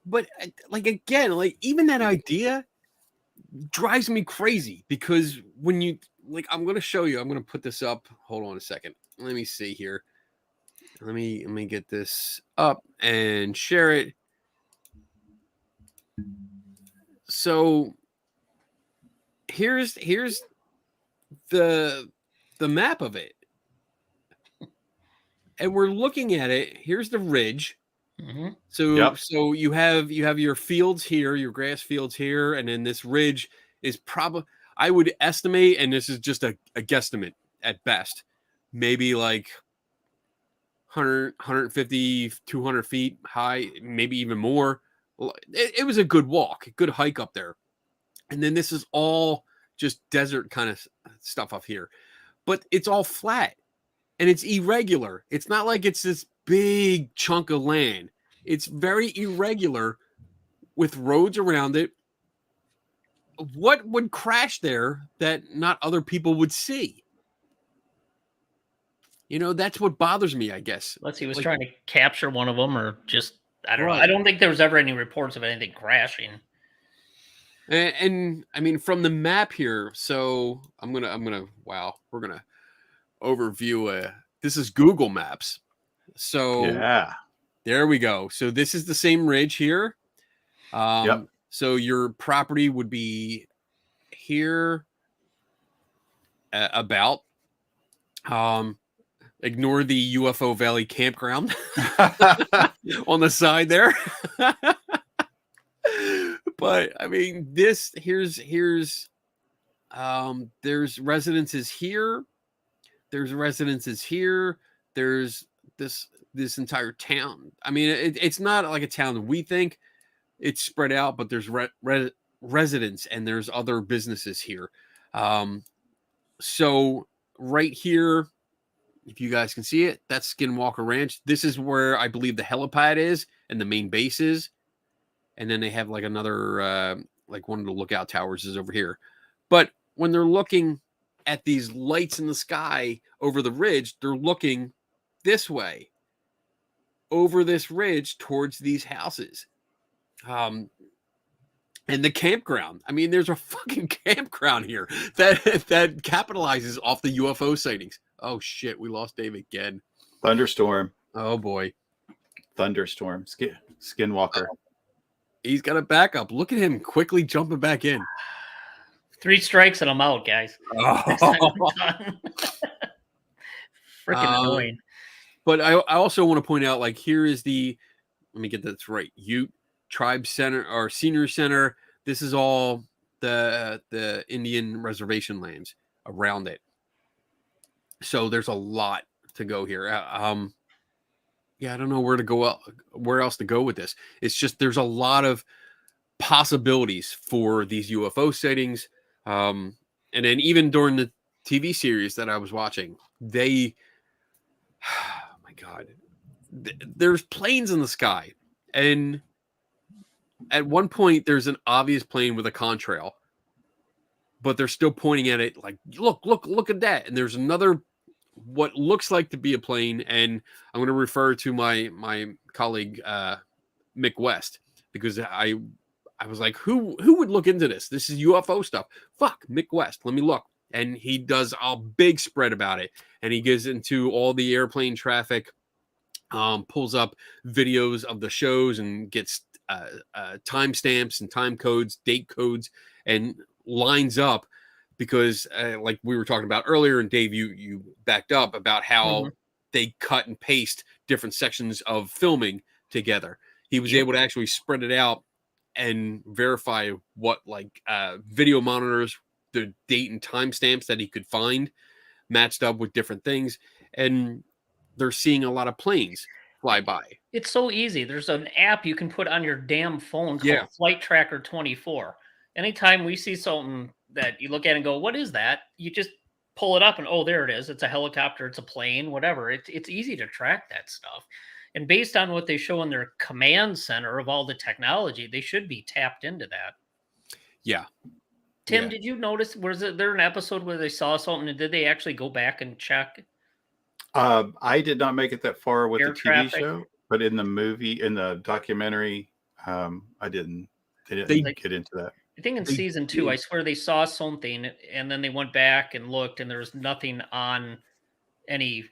But again, even that idea drives me crazy, because when you I'm going to show you, I'm going to put this up. Hold on a second. Let me see here. Let me get this up and share it. So here's the map of it. And we're looking at it. Here's the ridge. Mm-hmm. So you have your fields here, your grass fields here, and then this ridge is probably, I would estimate, and this is just a guesstimate at best, maybe like 100, 150, 200 feet high, maybe even more. It was a good walk, a good hike up there. And then this is all just desert kind of stuff up here. But it's all flat and it's irregular. It's not like it's this big chunk of land. It's very irregular with roads around it. What would crash there that not other people would see? That's what bothers me, I guess. Unless he was trying to capture one of them, or just, I don't know. Right. I don't think there was ever any reports of anything crashing. And I mean, from the map here, so we're gonna overview this is Google Maps. So yeah, there we go. So this is the same ridge here. Yep. So your property would be here about. Ignore the UFO Valley campground on the side there. But I mean, here's there's residences here. There's residences here. There's this entire town. I mean, it's not like a town that we think. It's spread out, but there's residents and there's other businesses here. So right here, if you guys can see it, that's Skinwalker Ranch. This is where I believe the helipad is and the main base is. And then they have like another, one of the lookout towers is over here. But when they're looking at these lights in the sky over the ridge, they're looking this way, over this ridge towards these houses. And the campground. I mean, there's a fucking campground here that capitalizes off the UFO sightings. Oh shit, we lost Dave again. Thunderstorm. Oh boy. Thunderstorm. Skinwalker. He's got a backup. Look at him quickly jumping back in. 3 strikes and I'm out, guys. Freaking annoying. But I also want to point out, here is let me get this right. Ute Tribe Center or Senior Center. This is all the Indian reservation lands around it. So there's a lot to go here. I don't know where else to go with this. It's just there's a lot of possibilities for these UFO sightings. And then even during the TV series that I was watching, they, oh my God, there's planes in the sky. And at one point, there's an obvious plane with a contrail, but they're still pointing at it like, look at that. And there's another, what looks like to be a plane. And I'm going to refer to my colleague, Mick West, because I was like, who would look into this? This is UFO stuff. Fuck, Mick West. Let me look. And he does a big spread about it. And he gets into all the airplane traffic, pulls up videos of the shows and gets timestamps and time codes, date codes, and lines up because like we were talking about earlier, and Dave, you backed up about how they cut and paste different sections of filming together. He was able to actually spread it out and verify what like video monitors, the date and timestamps that he could find matched up with different things. And they're seeing a lot of planes fly by. It's so easy. There's an app you can put on your damn phone called Flight Tracker 24. Anytime we see something that you look at and go, what is that? You just pull it up and, oh, there it is. It's a helicopter. It's a plane, whatever. It's easy to track that stuff. And based on what they show in their command center of all the technology, they should be tapped into that. Yeah. Tim, did you notice, was there an episode where they saw something and did they actually go back and check? I did not make it that far with the TV traffic? show, but in the movie, in the documentary, I didn't. They didn't get into that. I think in season 2, I swear they saw something and then they went back and looked and there was nothing on any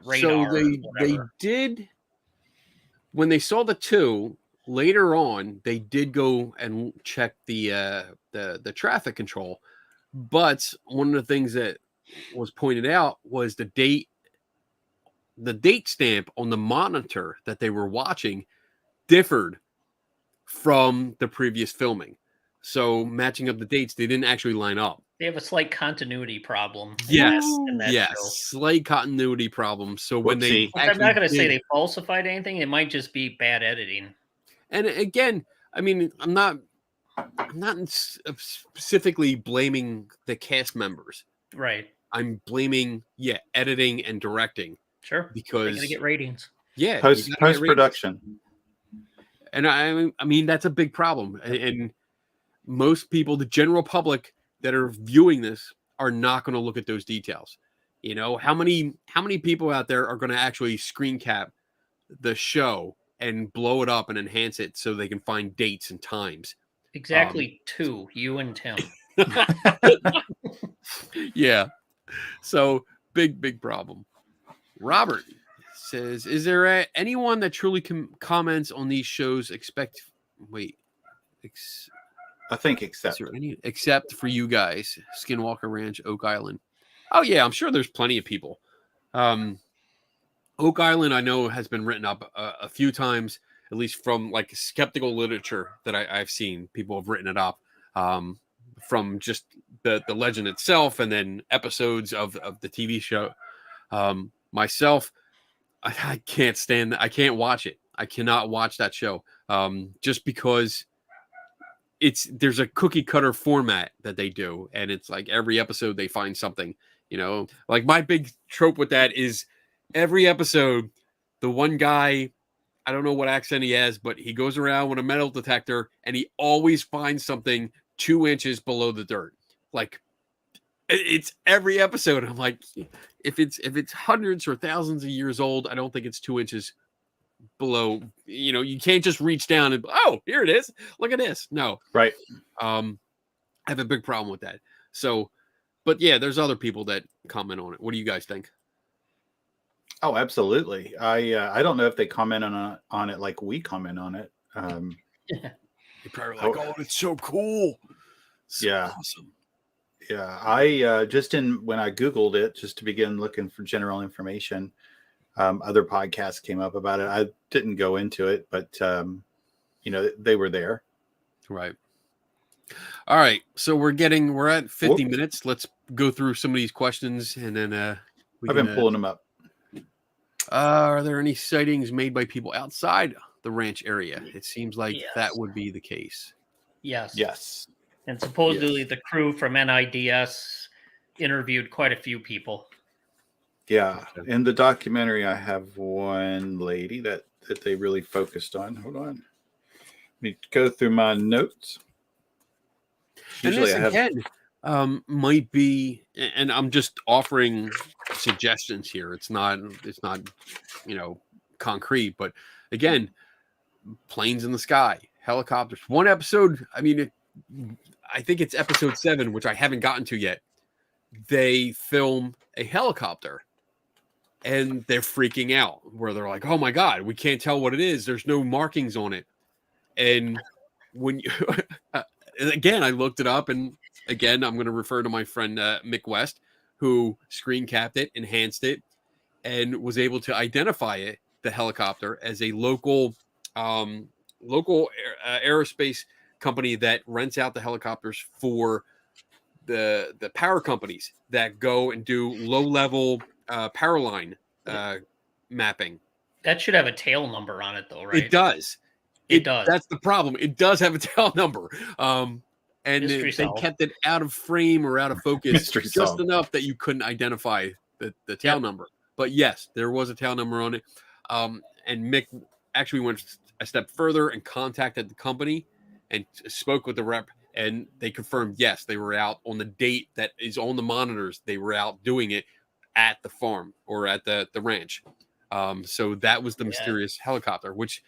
radar. So they did, when they saw the 2 later on, they did go and check the traffic control. But one of the things that was pointed out was the date stamp on the monitor that they were watching differed from the previous filming. So matching up the dates, they didn't actually line up. They have a slight continuity problem. Yes, in that show. Slight continuity problem. So when they, I'm not going to say they falsified anything. It might just be bad editing. And again, I mean, I'm not specifically blaming the cast members. Right. I'm blaming, editing and directing. Sure. Because they're going to get ratings. Yeah. Post production. And I mean, that's a big problem. And most people, the general public that are viewing this, are not going to look at those details. You know, how many people out there are going to actually screen cap the show and blow it up and enhance it so they can find dates and times? Exactly 2, you and Tim. Yeah. So big problem. Robert says, is there anyone that truly comments on these shows except for you guys, Skinwalker Ranch, Oak Island? Oh yeah, I'm sure there's plenty of people. Oak Island, I know, has been written up a few times, at least from like skeptical literature that I've seen. People have written it up from just the legend itself, and then episodes of the TV show. Myself, I can't stand. I can't watch it. I cannot watch that show just because there's a cookie cutter format that they do, and it's like every episode they find something. You know, like my big trope with that is every episode, the one guy, I don't know what accent he has, but he goes around with a metal detector and he always finds something 2 inches below the dirt. Like it's every episode. I'm like, if it's hundreds or thousands of years old, I don't think it's 2 inches below. You know, you can't just reach down and, oh, here it is. Look at this. No. Right. I have a big problem with that. So, but yeah, there's other people that comment on it. What do you guys think? Oh, absolutely. I don't know if they comment on it like we comment on it. You're probably like, oh, it's so cool. So awesome. Yeah, I when I Googled it just to begin looking for general information, other podcasts came up about it. I didn't go into it, but they were there. Right. All right. So we're at 50 minutes. Let's go through some of these questions and then I've been pulling them up. Are there any sightings made by people outside the ranch area. It seems like that Yes. would be the case. Yes. Yes. And supposedly Yes. the crew from NIDS interviewed quite a few people. Yeah. Okay. In the documentary, I have one lady that they really focused on. Hold on. Let me go through my notes. And Usually this I have. again might be, and I'm just offering suggestions here. It's not, concrete, but again, planes in the sky, helicopters. One episode, I mean, I think it's episode 7, which I haven't gotten to yet. They film a helicopter and they're freaking out where they're like, oh my God, we can't tell what it is. There's no markings on it. And when you, again, I looked it up, and again, I'm going to refer to my friend Mick West, who screen capped it, enhanced it, and was able to identify it, the helicopter, as a local aerospace company that rents out the helicopters for the power companies that go and do low level power line mapping. That should have a tail number on it, though, right? It does. It does. That's the problem. It does have a tail number. And Mystery they solved. kept it out of frame or out of focus Mystery just solved. enough that you couldn't identify the tail Yep. number. But yes, there was a tail number on it. And Mick actually went a step further and contacted the company and spoke with the rep, and they confirmed, yes, they were out on the date that is on the monitors. They were out doing it at the farm or at the ranch. So that was the mysterious helicopter, which,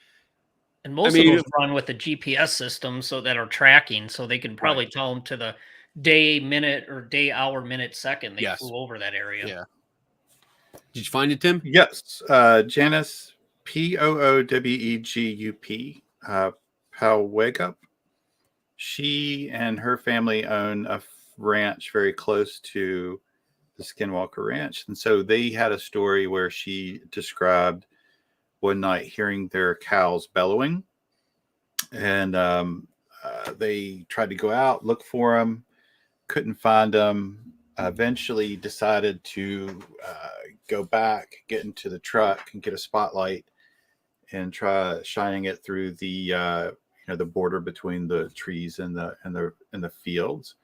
and most of those run with the GPS system, so that are tracking, so they can probably tell them to the day, minute, or day, hour, minute, second they flew over that area. Yeah. Did you find it, Tim? Yes. Janice, Poowegup, Powwegup. She and her family own a ranch very close to the Skinwalker Ranch. And so they had a story where she described one night hearing their cows bellowing. And they tried to go out, look for them, couldn't find them. Eventually decided to go back, get into the truck and get a spotlight and try shining it through the the border between the trees and the fields.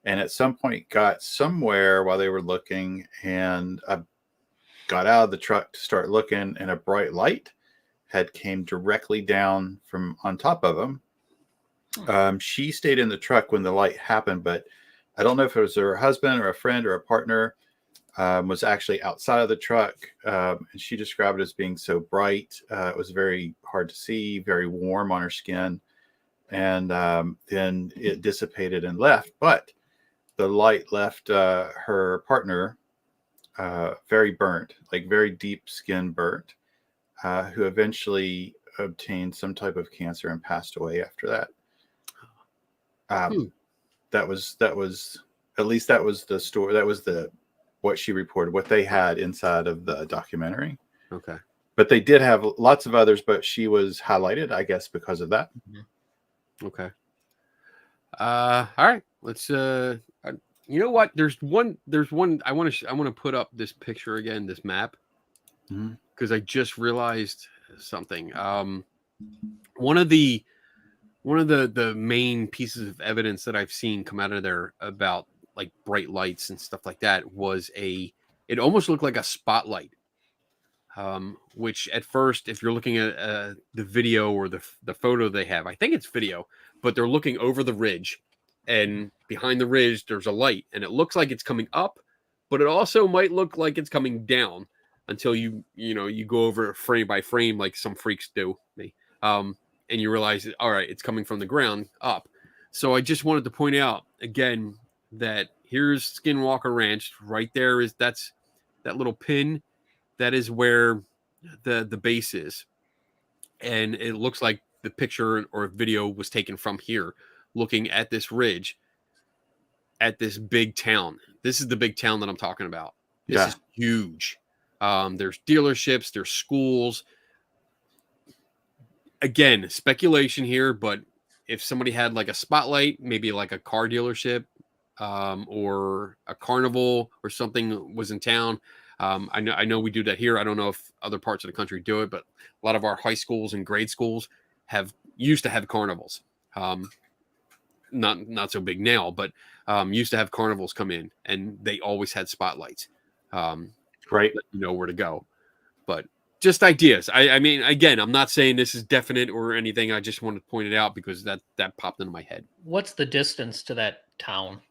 And at some point got somewhere while they were looking, and got out of the truck to start looking, and a bright light had came directly down from on top of them. She stayed in the truck when the light happened, but I don't know if it was her husband or a friend or a partner was actually outside of the truck. And she described it as being so bright. It was very hard to see, very warm on her skin. And then it dissipated and left. But the light left her partner very burnt, like very deep skin burnt, who eventually obtained some type of cancer and passed away after that. That was at least that was the story. That was what she reported, what they had inside of the documentary. Okay. But they did have lots of others, but she was highlighted, I guess, because of that. Okay. All right. Let's you know what? There's one I want to put up this picture again, this map. Because I just realized something. One of the main pieces of evidence that I've seen come out of there about like bright lights and stuff like that was it almost looked like a spotlight. Which at first, if you're looking at the video or the photo they have, I think it's video, but they're looking over the ridge, and behind the ridge there's a light, and it looks like it's coming up, but it also might look like it's coming down until you go over it frame by frame like some freaks do me. And you realize that, all right, it's coming from the ground up. So I just wanted to point out again that here's Skinwalker Ranch. Right there that's that little pin. That is where the base is. And it looks like the picture or video was taken from here, looking at this ridge, at this big town. This is the big town that I'm talking about. This is huge. There's dealerships, there's schools. Again, speculation here, but if somebody had like a spotlight, maybe like a car dealership or a carnival or something was in town, I know we do that here. I don't know if other parts of the country do it, but a lot of our high schools and grade schools used to have carnivals. Not so big now, but used to have carnivals come in, and they always had spotlights. Right. Let you know where to go. But just ideas. I mean, again, I'm not saying this is definite or anything. I just wanted to point it out because that popped into my head. What's the distance to that town?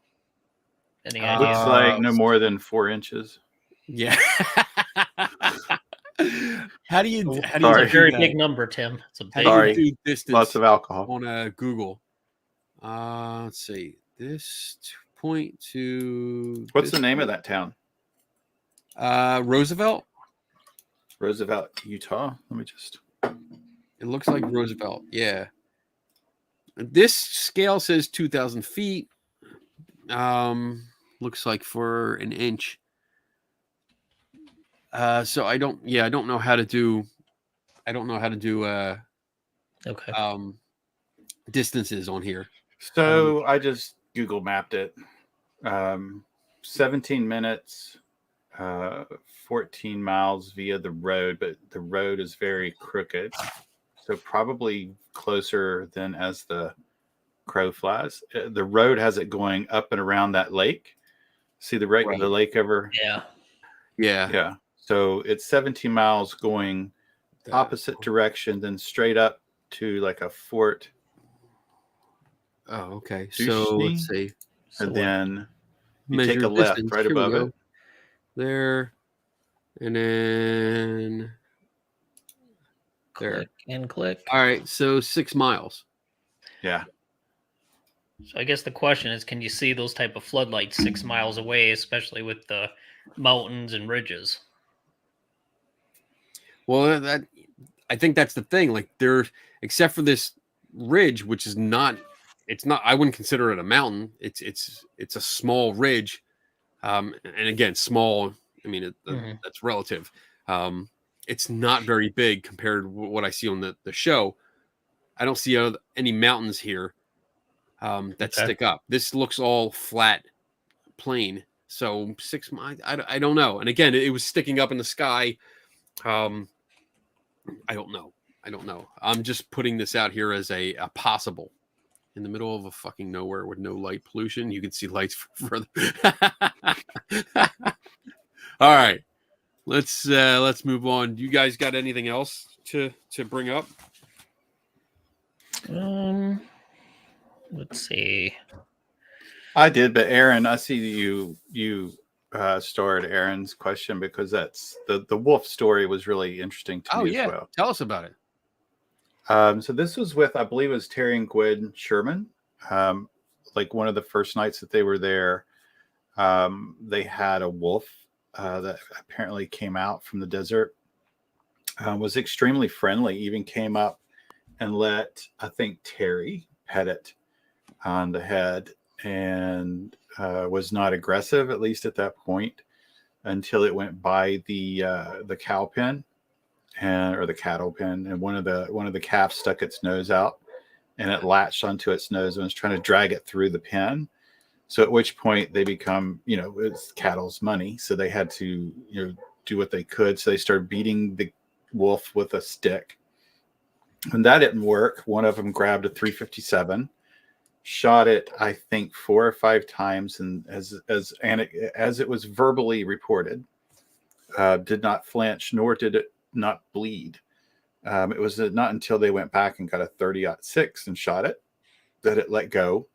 Any Uh, idea? Looks like no more than 4 inches. Yeah. How do you It's Sorry. a very big number, Tim. It's a How big do Sorry. you do distance Lots of alcohol. on Google? Let's see. This point to What's the name of that town? Roosevelt. Roosevelt, Utah. Let me just. It looks like Roosevelt. Yeah. This scale says 2,000 feet. Looks like for an inch. So I don't know how to do. Okay. Distances on here. So I just Google mapped it. 17 minutes, 14 miles via the road, but the road is very crooked. So probably closer than as the crow flies. The road has it going up and around that lake. See the Right. the lake over? Yeah. Yeah. So it's 17 miles going opposite direction, then straight up to like a fort. Oh, okay. Douche So knee? let's see. And then you Measure take a left distance. right Here we above go. it. There. And then there. Click and click. All right. So 6 miles. Yeah. So I guess the question is, can you see those type of floodlights 6 miles away, especially with the mountains and ridges? Well, I think that's the thing. Like except for this ridge, which is not, I wouldn't consider it a mountain. It's a small ridge. And again, small, I mean, that's relative. It's not very big compared to what I see on the show. I don't see any mountains here that stick up. This looks all flat, plain. So 6 miles, I don't know. And again, it was sticking up in the sky. I don't know. I'm just putting this out here as a possible. In the middle of a fucking nowhere with no light pollution, you can see lights further. All right, let's move on. You guys got anything else to bring up? Let's see. I did, but Aaron, I see you starred Aaron's question because that's the wolf story was really interesting to me as well. Tell us about it. So this was with, I believe it was Terry and Gwen Sherman. Like one of the first nights that they were there, they had a wolf that apparently came out from the desert, was extremely friendly, even came up and let, I think, Terry pet it on the head, and was not aggressive, at least at that point, until it went by the cow pen or the cattle pen, and one of the calves stuck its nose out, and it latched onto its nose and was trying to drag it through the pen. So at which point they become, it's cattle's money, so they had to do what they could. So they started beating the wolf with a stick, and that didn't work. One of them grabbed a .357, shot it, I think 4 or 5 times, and as it was verbally reported, did not flinch, nor did it not bleed. It was not until they went back and got a .30-06 and shot it that it let go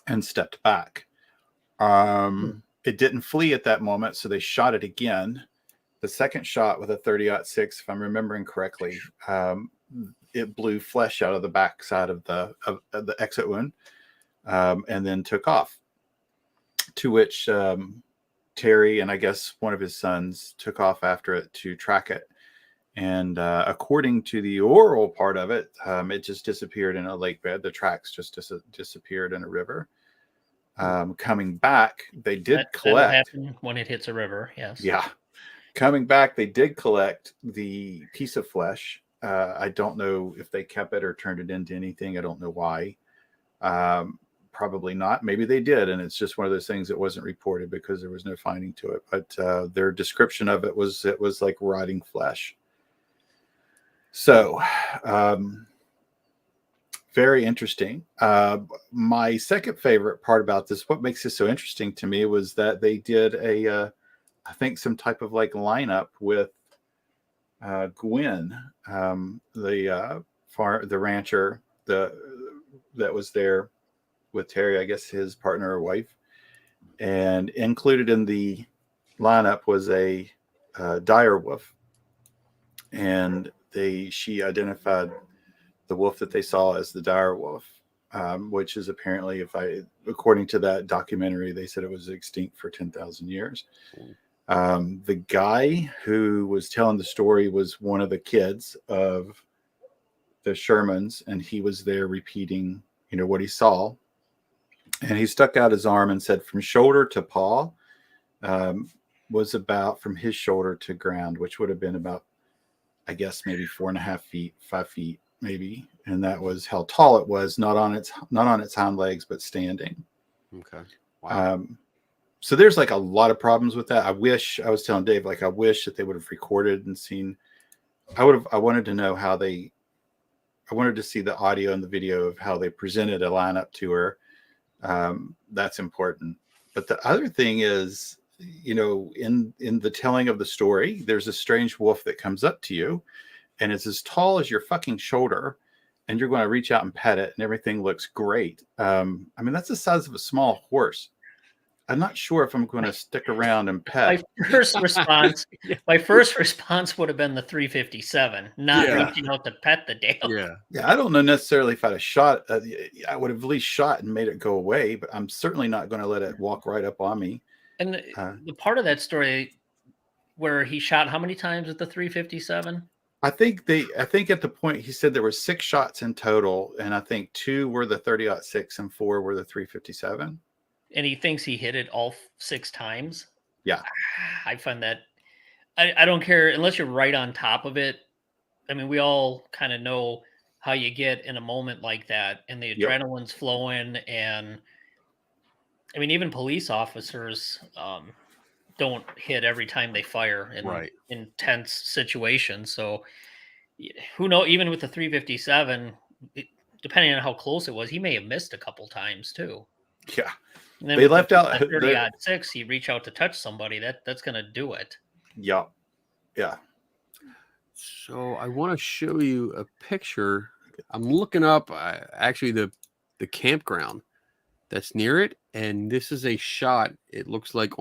and stepped back. It didn't flee at that moment, so they shot it again. The second shot with a .30-06, if I'm remembering correctly, it blew flesh out of the backside of the exit wound, and then took off. To which Terry and I guess one of his sons took off after it to track it. And according to the oral part of it, it just disappeared in a lake bed. The tracks just disappeared in a river. Coming back, they did collect. That'll happen when it hits a river, yes. Yeah. Coming back, they did collect the piece of flesh. I don't know if they kept it or turned it into anything. I don't know why. probably not. Maybe they did, and it's just one of those things that wasn't reported because there was no finding to it. But their description of it was like rotting flesh. So, very interesting. My second favorite part about this, what makes this so interesting to me, was that they did I think some type of like lineup with Gwen, the rancher, that was there with Terry, I guess his partner or wife, and included in the lineup was a dire wolf, and she identified the wolf that they saw as the dire wolf, which is apparently, according to that documentary, they said it was extinct for 10,000 years. The guy who was telling the story was one of the kids of the Shermans, and he was there repeating, what he saw. And he stuck out his arm and said from shoulder to paw was about from his shoulder to ground, which would have been about, I guess, maybe 4.5 feet, 5 feet, maybe. And that was how tall it was, not on its hind legs, but standing. Okay. Wow. So there's like a lot of problems with that. I was telling Dave, like, I wish that they would have recorded and seen. I wanted to know I wanted to see the audio and the video of how they presented a lineup to her. That's important. But the other thing is, in the telling of the story, there's a strange wolf that comes up to you, and it's as tall as your fucking shoulder, and you're going to reach out and pet it, and everything looks great. That's the size of a small horse. I'm not sure if I'm going to stick around and pet. My first response would have been the 357, not reaching out to pet the damn. Yeah. I don't know necessarily if I'd have shot. I would have at least shot and made it go away, but I'm certainly not going to let it walk right up on me. And the part of that story where he shot how many times with the 357? I think at the point he said there were 6 shots in total, and I think 2 were the 30-06 and 4 were the 357. And he thinks he hit it all 6 times. Yeah. I find that I don't care unless you're right on top of it. I mean, we all kind of know how you get in a moment like that, and the adrenaline's flowing. And I mean, even police officers don't hit every time they fire in intense situations. So who knows, even with the 357, depending on how close it was, he may have missed a couple times too. Yeah. And then they left out 30-06. You reach out to touch somebody. That's going to do it. Yeah. Yeah. So I want to show you a picture. I'm looking up actually the campground that's near it, and this is a shot. It looks like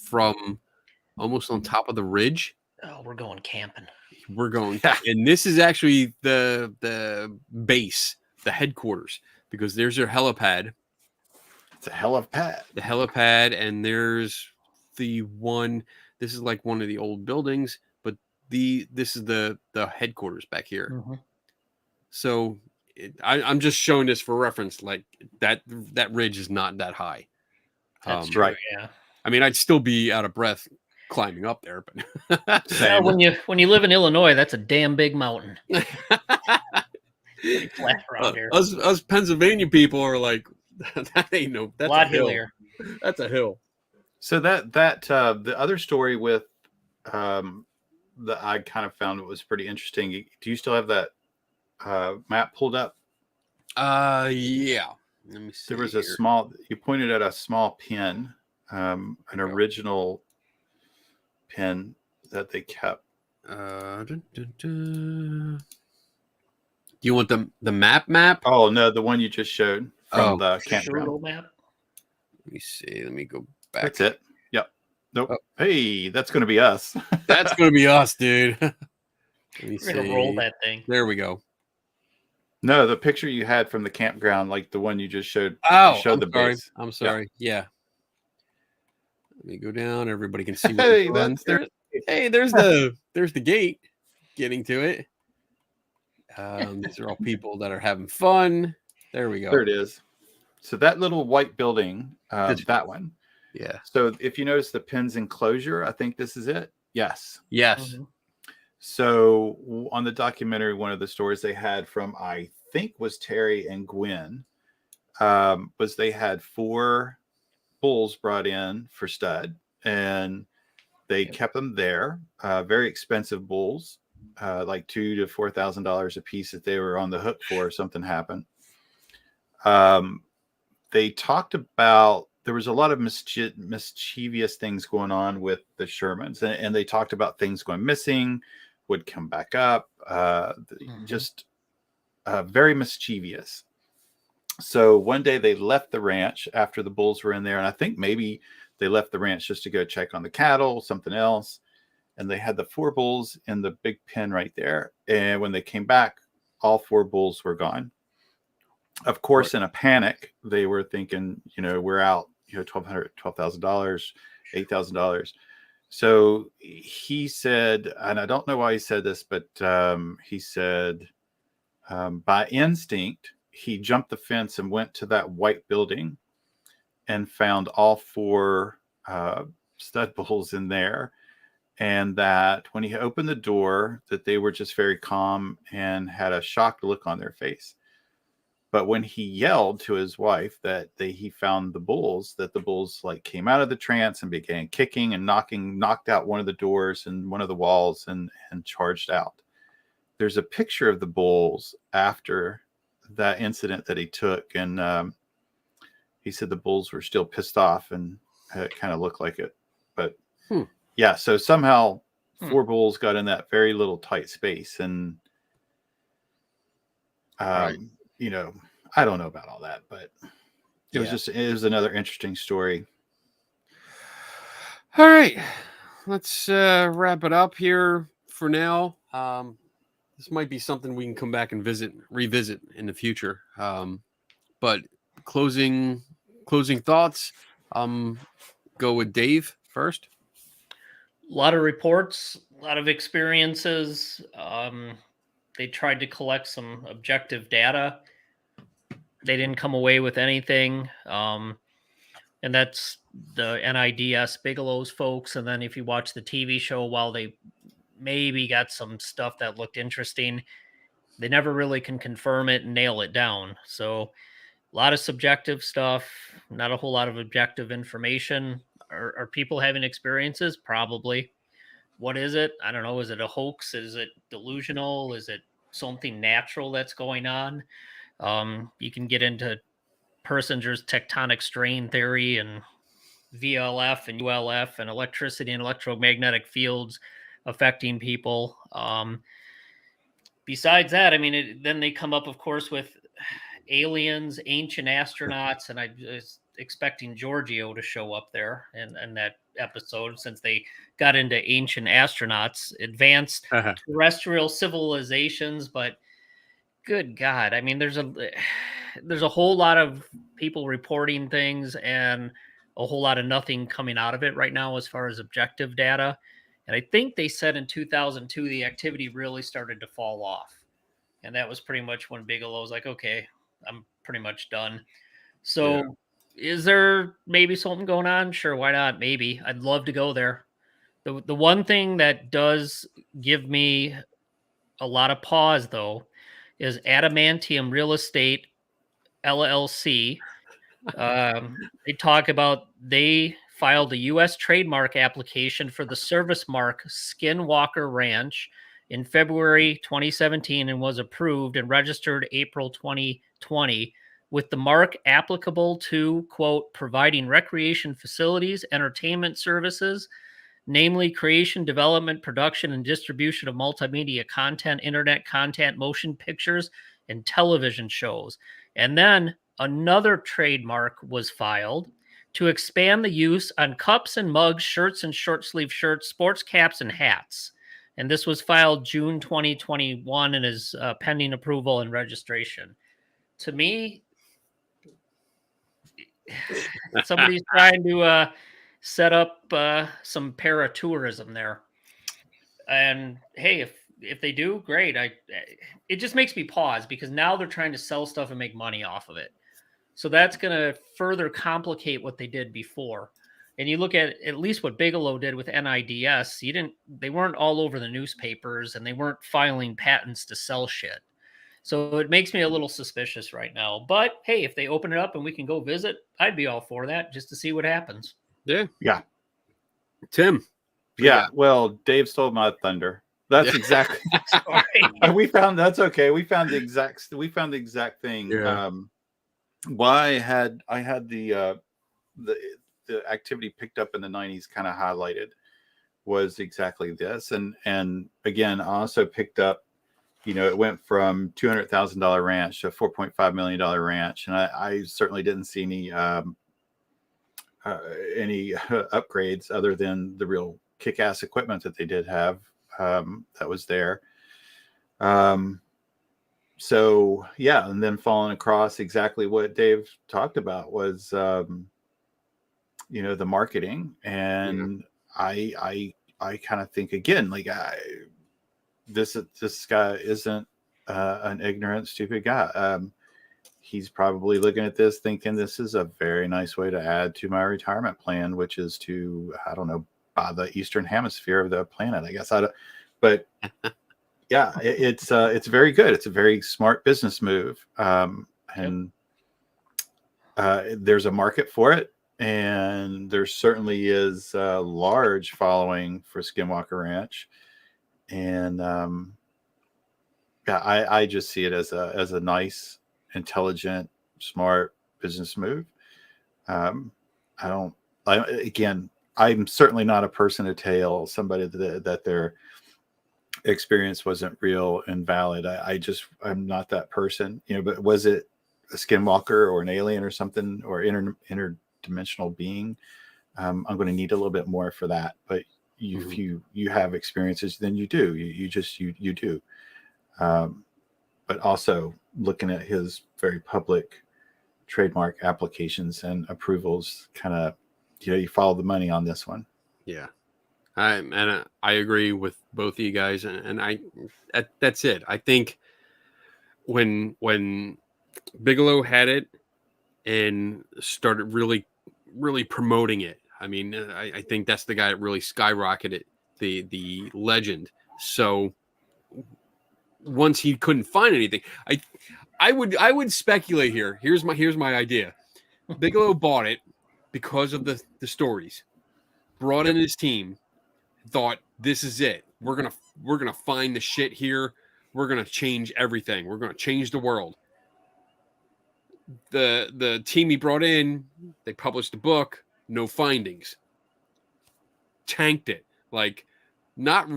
from almost on top of the ridge. Oh, we're going camping. We're going, and this is actually the base, the headquarters, because there's your helipad. It's a helipad. The helipad, and there's the one. This is like one of the old buildings, but this is the headquarters back here. Mm-hmm. So I'm just showing this for reference. Like that ridge is not that high. That's true. Right. Yeah. I mean, I'd still be out of breath climbing up there, but well, when you live in Illinois, that's a damn big mountain. Pretty flat around here. Us Pennsylvania people are like, that ain't no. That's a lot hill. hillier. That's a hill. So that the other story with that I kind of found was pretty interesting. Do you still have that map pulled up? Yeah. Let me see. There was you pointed at a small pin, an original pin that they kept. Do you want the map? Oh no, the one you just showed from the campground map. Let me see. Let me go back. That's it. Yep. Nope. Oh. Hey, that's going to be us. That's going to be us, dude. Let me We're going to roll that thing. There we go. No, the picture you had from the campground, like the one you just showed. Oh, showed the base. I'm sorry. Yeah. Let me go down. Everybody can see. Hey, there's the gate. Getting to it. These are all people that are having fun. There we go. There it is. So that little white building, that one. Yeah. So if you notice the pins enclosure, I think this is it. Yes. Mm-hmm. So on the documentary, one of the stories they had from, I think, was Terry and Gwen. was they had 4 bulls brought in for stud, and they kept them there. Very expensive bulls, like $2,000 to $4,000 a piece that they were on the hook for if something happened. They talked about there was a lot of mischievous things going on with the Shermans, and they talked about things going missing, would come back up, just very mischievous. So one day they left the ranch after the bulls were in there, and I think maybe they left the ranch just to go check on the cattle, something else. And they had the 4 bulls in the big pen right there. And when they came back, all 4 bulls were gone. Of course, in a panic, they were thinking, we're out, $1,200, $12,000, $8,000. So he said, and I don't know why he said this, but he said, by instinct, he jumped the fence and went to that white building and found all 4 stud bulls in there. And that when he opened the door, that they were just very calm and had a shocked look on their face. But when he yelled to his wife that he found the bulls, that the bulls like came out of the trance and began kicking and knocked out one of the doors and one of the walls and charged out. There's a picture of the bulls after that incident that he took, and he said the bulls were still pissed off, and it kind of looked like it. But yeah, so somehow 4 bulls got in that very little tight space, and Right. I don't know about all that, but it was another interesting story. All right, let's wrap it up here for now. This might be something we can come back and revisit in the future. But closing thoughts. Go with Dave first. A lot of reports, a lot of experiences. They tried to collect some objective data. They didn't come away with anything. And that's the NIDS Bigelow's folks. And then if you watch the TV show, while they maybe got some stuff that looked interesting, they never really can confirm it and nail it down. So a lot of subjective stuff, not a whole lot of objective information. Are people having experiences? Probably. What is it? I don't know. Is it a hoax? Is it delusional? Is it something natural that's going on? You can get into Persinger's tectonic strain theory and VLF and ULF and electricity and electromagnetic fields affecting people. Besides that, I mean, then they come up, of course, with aliens, ancient astronauts, and I was expecting Giorgio to show up there in that episode, since they got into ancient astronauts, advanced terrestrial civilizations. But good God, I mean, there's a whole lot of people reporting things and a whole lot of nothing coming out of it right now as far as objective data. And I think they said in 2002 the activity really started to fall off, and that was pretty much when Bigelow's like, okay, I'm pretty much done. So is there maybe something going on? Sure, why not? Maybe. I'd love to go there. The one thing that does give me a lot of pause, though, is Adamantium Real Estate LLC. They talk about they filed a U.S. trademark application for the service mark Skinwalker Ranch in February 2017 and was approved and registered April 2020, with the mark applicable to, quote, providing recreation facilities, entertainment services, namely creation, development, production, and distribution of multimedia content, internet content, motion pictures, and television shows. And then another trademark was filed to expand the use on cups and mugs, shirts and short sleeve shirts, sports caps, and hats. And this was filed June 2021 and is pending approval and registration. To me, somebody's trying to set up some paratourism there. And hey, if they do, great. It just makes me pause, because now they're trying to sell stuff and make money off of it. So that's going to further complicate what they did before. And you look at least what Bigelow did with NIDS. They weren't all over the newspapers, and they weren't filing patents to sell shit. So it makes me a little suspicious right now. But hey, if they open it up and we can go visit, I'd be all for that just to see what happens. Yeah. Yeah. Tim. Yeah. Well, Dave stole my thunder. That's exactly. We found that's okay. We found the exact thing. Yeah. Why I had the activity picked up in the 90s kind of highlighted was exactly this. And again, I also picked up, it went from $200,000 ranch to $4.5 million ranch. And I certainly didn't see any upgrades other than the real kick-ass equipment that they did have that was there. So yeah, and then falling across exactly what Dave talked about was the marketing. And I kind of think again, like this guy isn't an ignorant, stupid guy. He's probably looking at this thinking this is a very nice way to add to my retirement plan, which is to, I don't know, buy the Eastern Hemisphere of the planet, I guess. But yeah, it's very good. It's a very smart business move. And there's a market for it. And there certainly is a large following for Skinwalker Ranch. And I just see it as a nice, intelligent, smart business move. I'm certainly not a person to tell somebody that their experience wasn't real and valid. I'm not that person, but was it a skinwalker or an alien or something or interdimensional being? I'm going to need a little bit more for that, but if you have experiences, then you do, you do. But also looking at his very public trademark applications and approvals, kind of, you follow the money on this one. Yeah. I agree with both of you guys. And that's it. I think when Bigelow had it and started really, really promoting it, I mean, I think that's the guy that really skyrocketed the legend. So once he couldn't find anything, I would speculate here. Here's my idea. Bigelow bought it because of the stories, brought in his team, thought this is it. We're gonna find the shit here. We're gonna change everything. We're gonna change the world. The team he brought in, they published a book, no findings. Tanked it. Like, not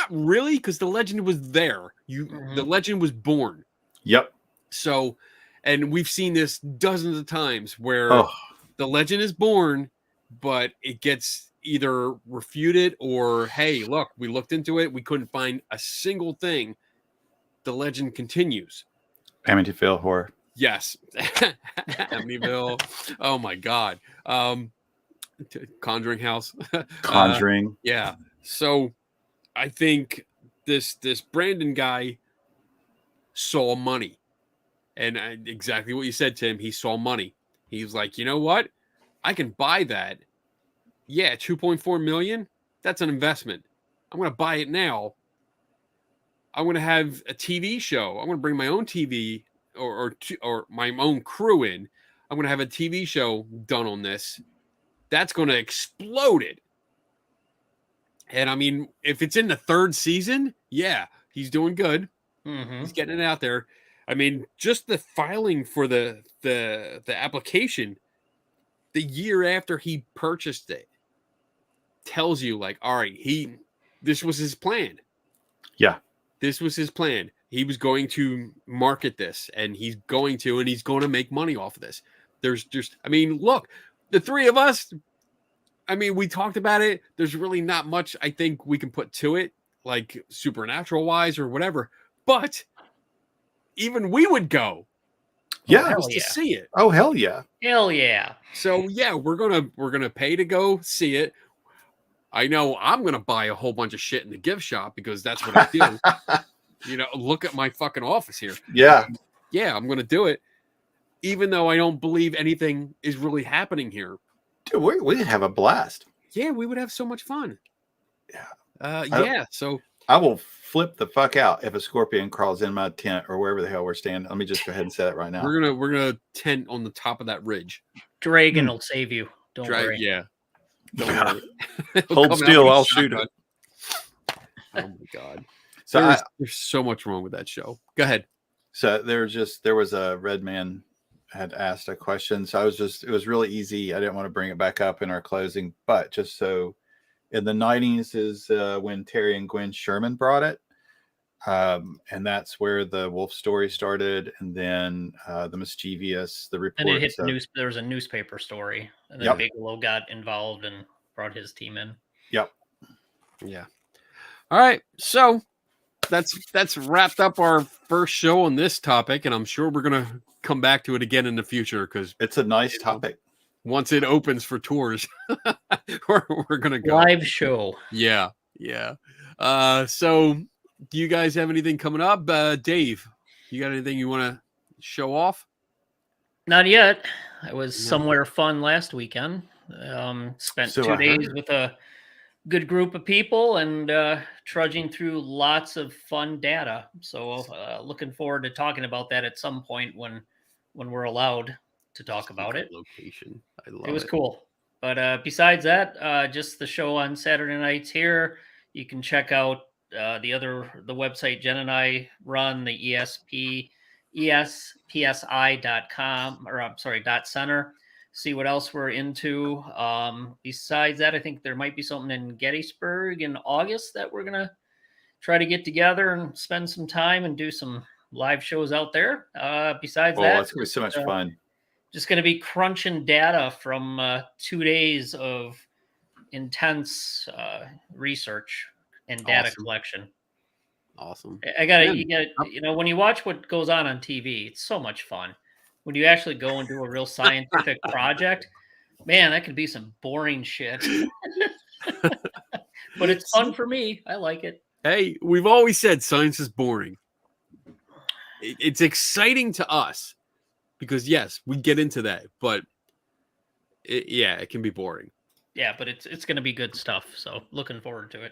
really, because the legend was there. The legend was born. Yep. So, and we've seen this dozens of times where the legend is born, but it gets either refuted or, hey, look, we looked into it, we couldn't find a single thing. The legend continues. Amityville Horror. Yes. Amityville. Oh my God. Conjuring House. Conjuring. Yeah. So I think this Brandon guy saw money. And exactly what you said, Tim, he saw money. He was like, you know what? I can buy that. Yeah, 2.4 million. That's an investment. I'm going to buy it now. I'm going to have a TV show. I'm going to bring my own TV or my own crew in. I'm going to have a TV show done on this. That's going to explode it. And I mean, if it's in the third season, yeah, he's doing good. He's getting it out there. I mean, just the filing for the application the year after he purchased it tells you, like, all right, this was his plan. Yeah. This was his plan. He was going to market this, and he's going to make money off of this. There's just, I mean, look, the three of us, I mean, we talked about it. There's really not much I think we can put to it, like supernatural wise or whatever. But even we would go. Yeah. Just to see it. Oh, hell yeah. Hell yeah. So yeah, we're gonna pay to go see it. I know I'm gonna buy a whole bunch of shit in the gift shop because that's what I do. Look at my fucking office here. Yeah. Yeah, I'm gonna do it. Even though I don't believe anything is really happening here. Dude, we'd have a blast. Yeah, we would have so much fun. Yeah. Yeah. So I will flip the fuck out if a scorpion crawls in my tent or wherever the hell we're standing. Let me just go ahead and say that right now. We're gonna tent on the top of that ridge. Dragon will save you. Don't worry. Yeah. Don't worry. He'll Hold come out still, with a I'll shoot shotgun. him. Oh my god. So There's so much wrong with that show. Go ahead. So there was a red man had asked a question. So it was really easy. I didn't want to bring it back up in our closing, but just so in the 90s is when Terry and Gwen Sherman brought it. And that's where the wolf story started. And then the mischievous, the report. And it hit the news. There was a newspaper story, and then Bigelow got involved and brought his team in. Yep. Yeah. All right. So that's wrapped up our first show on this topic, and I'm sure we're gonna come back to it again in the future because it's a nice topic. Once it opens for tours, we're gonna go live show. Yeah. So do you guys have anything coming up? Dave, you got anything you want to show off? Not yet. I was somewhere fun last weekend. Spent 2 days with a good group of people and trudging through lots of fun data. So looking forward to talking about that at some point when we're allowed to talk about it. Location. I love it. It was cool. But besides that, just the show on Saturday nights here. You can check out the website Jen and I run, the ESPSI.com, or I'm sorry, .center. See what else we're into. Besides that, I think there might be something in Gettysburg in August that we're going to try to get together and spend some time and do some live shows out there. Besides that, it's going to be so much fun. Just going to be crunching data from 2 days of intense research and data collection. Awesome. When you watch what goes on TV, it's so much fun. When you actually go and do a real scientific project, man, that could be some boring shit. But it's fun for me. I like it. Hey, we've always said science is boring. It's exciting to us because, yes, we get into that, but it can be boring. Yeah, but it's going to be good stuff. So looking forward to it.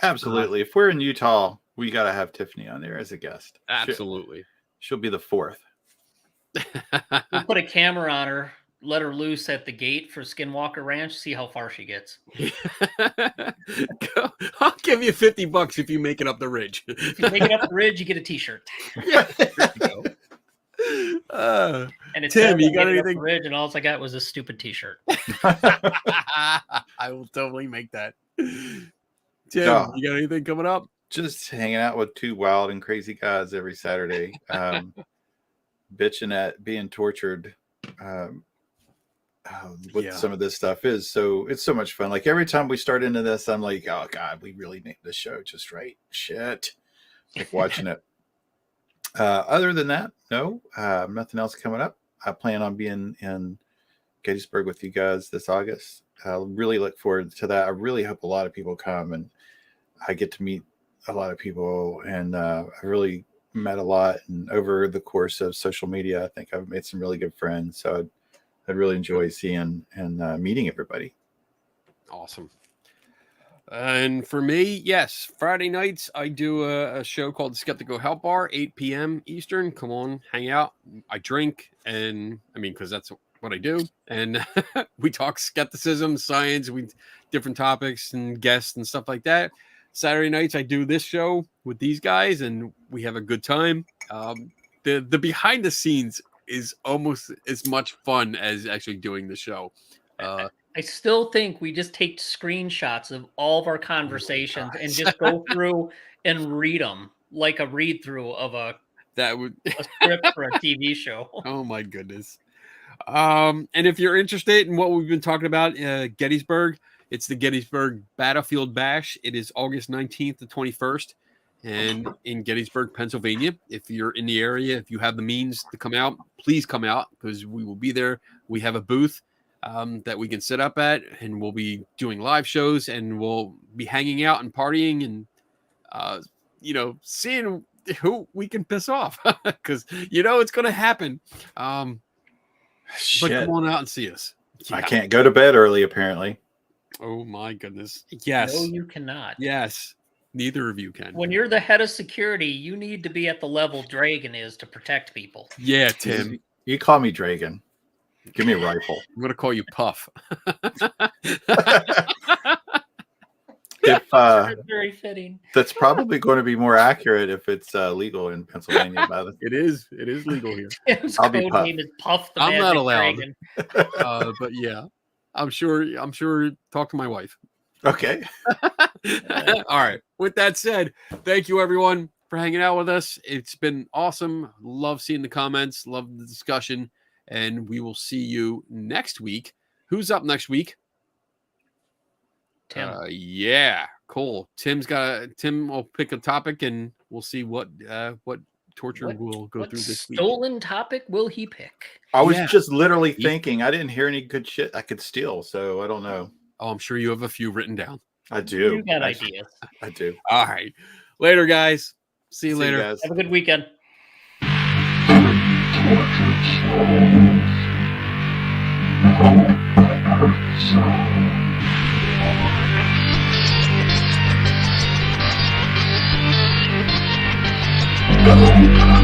Absolutely. If we're in Utah, we got to have Tiffany on there as a guest. Absolutely. She'll be the fourth. We'll put a camera on her, let her loose at the gate for Skinwalker Ranch, see how far she gets. I'll give you $50 if you make it up the ridge. If you make it up the ridge, you get a t-shirt. Yeah, there you go. And it's Tim, you got anything? Ridge, and all I got was a stupid t-shirt. I will totally make that. Tim, you got anything coming up? Just hanging out with two wild and crazy guys every Saturday, bitching at being tortured with some of this stuff it's so much fun. Like every time we start into this, I'm like, oh God, we really named the show just right. Shit. Like watching it. Other than that, no, nothing else coming up. I plan on being in Gettysburg with you guys this August. I really look forward to that. I really hope a lot of people come and I get to meet a lot of people, and I really met a lot. And over the course of social media, I think I've made some really good friends. So I'd really enjoy seeing and meeting everybody. Awesome. And for me, yes, Friday nights, I do a show called the Skeptical Help Bar, 8 p.m. Eastern. Come on, hang out. I drink, and because that's what I do. And we talk skepticism, science, different topics and guests and stuff like that. Saturday nights, I do this show with these guys, and we have a good time. The behind the scenes is almost as much fun as actually doing the show. I still think we just take screenshots of all of our conversations and just go through and read them like a read through of a script for a TV show. Oh my goodness. And if you're interested in what we've been talking about, Gettysburg, it's the Gettysburg Battlefield Bash. It is August 19th to 21st, and in Gettysburg, Pennsylvania. If you're in the area, if you have the means to come out, please come out because we will be there. We have a booth that we can sit up at, and we'll be doing live shows, and we'll be hanging out and partying and, seeing who we can piss off because, it's going to happen. But come on out and see us. Yeah. I can't go to bed early, apparently. Oh my goodness. Yes. No, you cannot. Yes. Neither of you can. When you're the head of security, you need to be at the level Dragon is to protect people. Yeah, Tim. You call me Dragon. Give me a rifle. I'm gonna call you Puff. If Very fitting. that's probably going to be more accurate if it's legal in Pennsylvania. It is legal here. His I'll be code Puff. name is Puff the I'm not Magic allowed. Dragon. But yeah, I'm sure. Talk to my wife. Okay. All right. With that said, thank you everyone for hanging out with us. It's been awesome. Love seeing the comments. Love the discussion. And we will see you next week. Who's up next week? Tim. Yeah, cool. Tim will pick a topic and we'll see what torture we'll go through this week. Stolen topic will he pick? I was Yeah. just literally thinking. I didn't hear any good shit I could steal, so I don't know. Oh, I'm sure you have a few written down. I do. You got ideas. I do. All right. Later, guys. See you See later. you guys. Have a good weekend. Torture.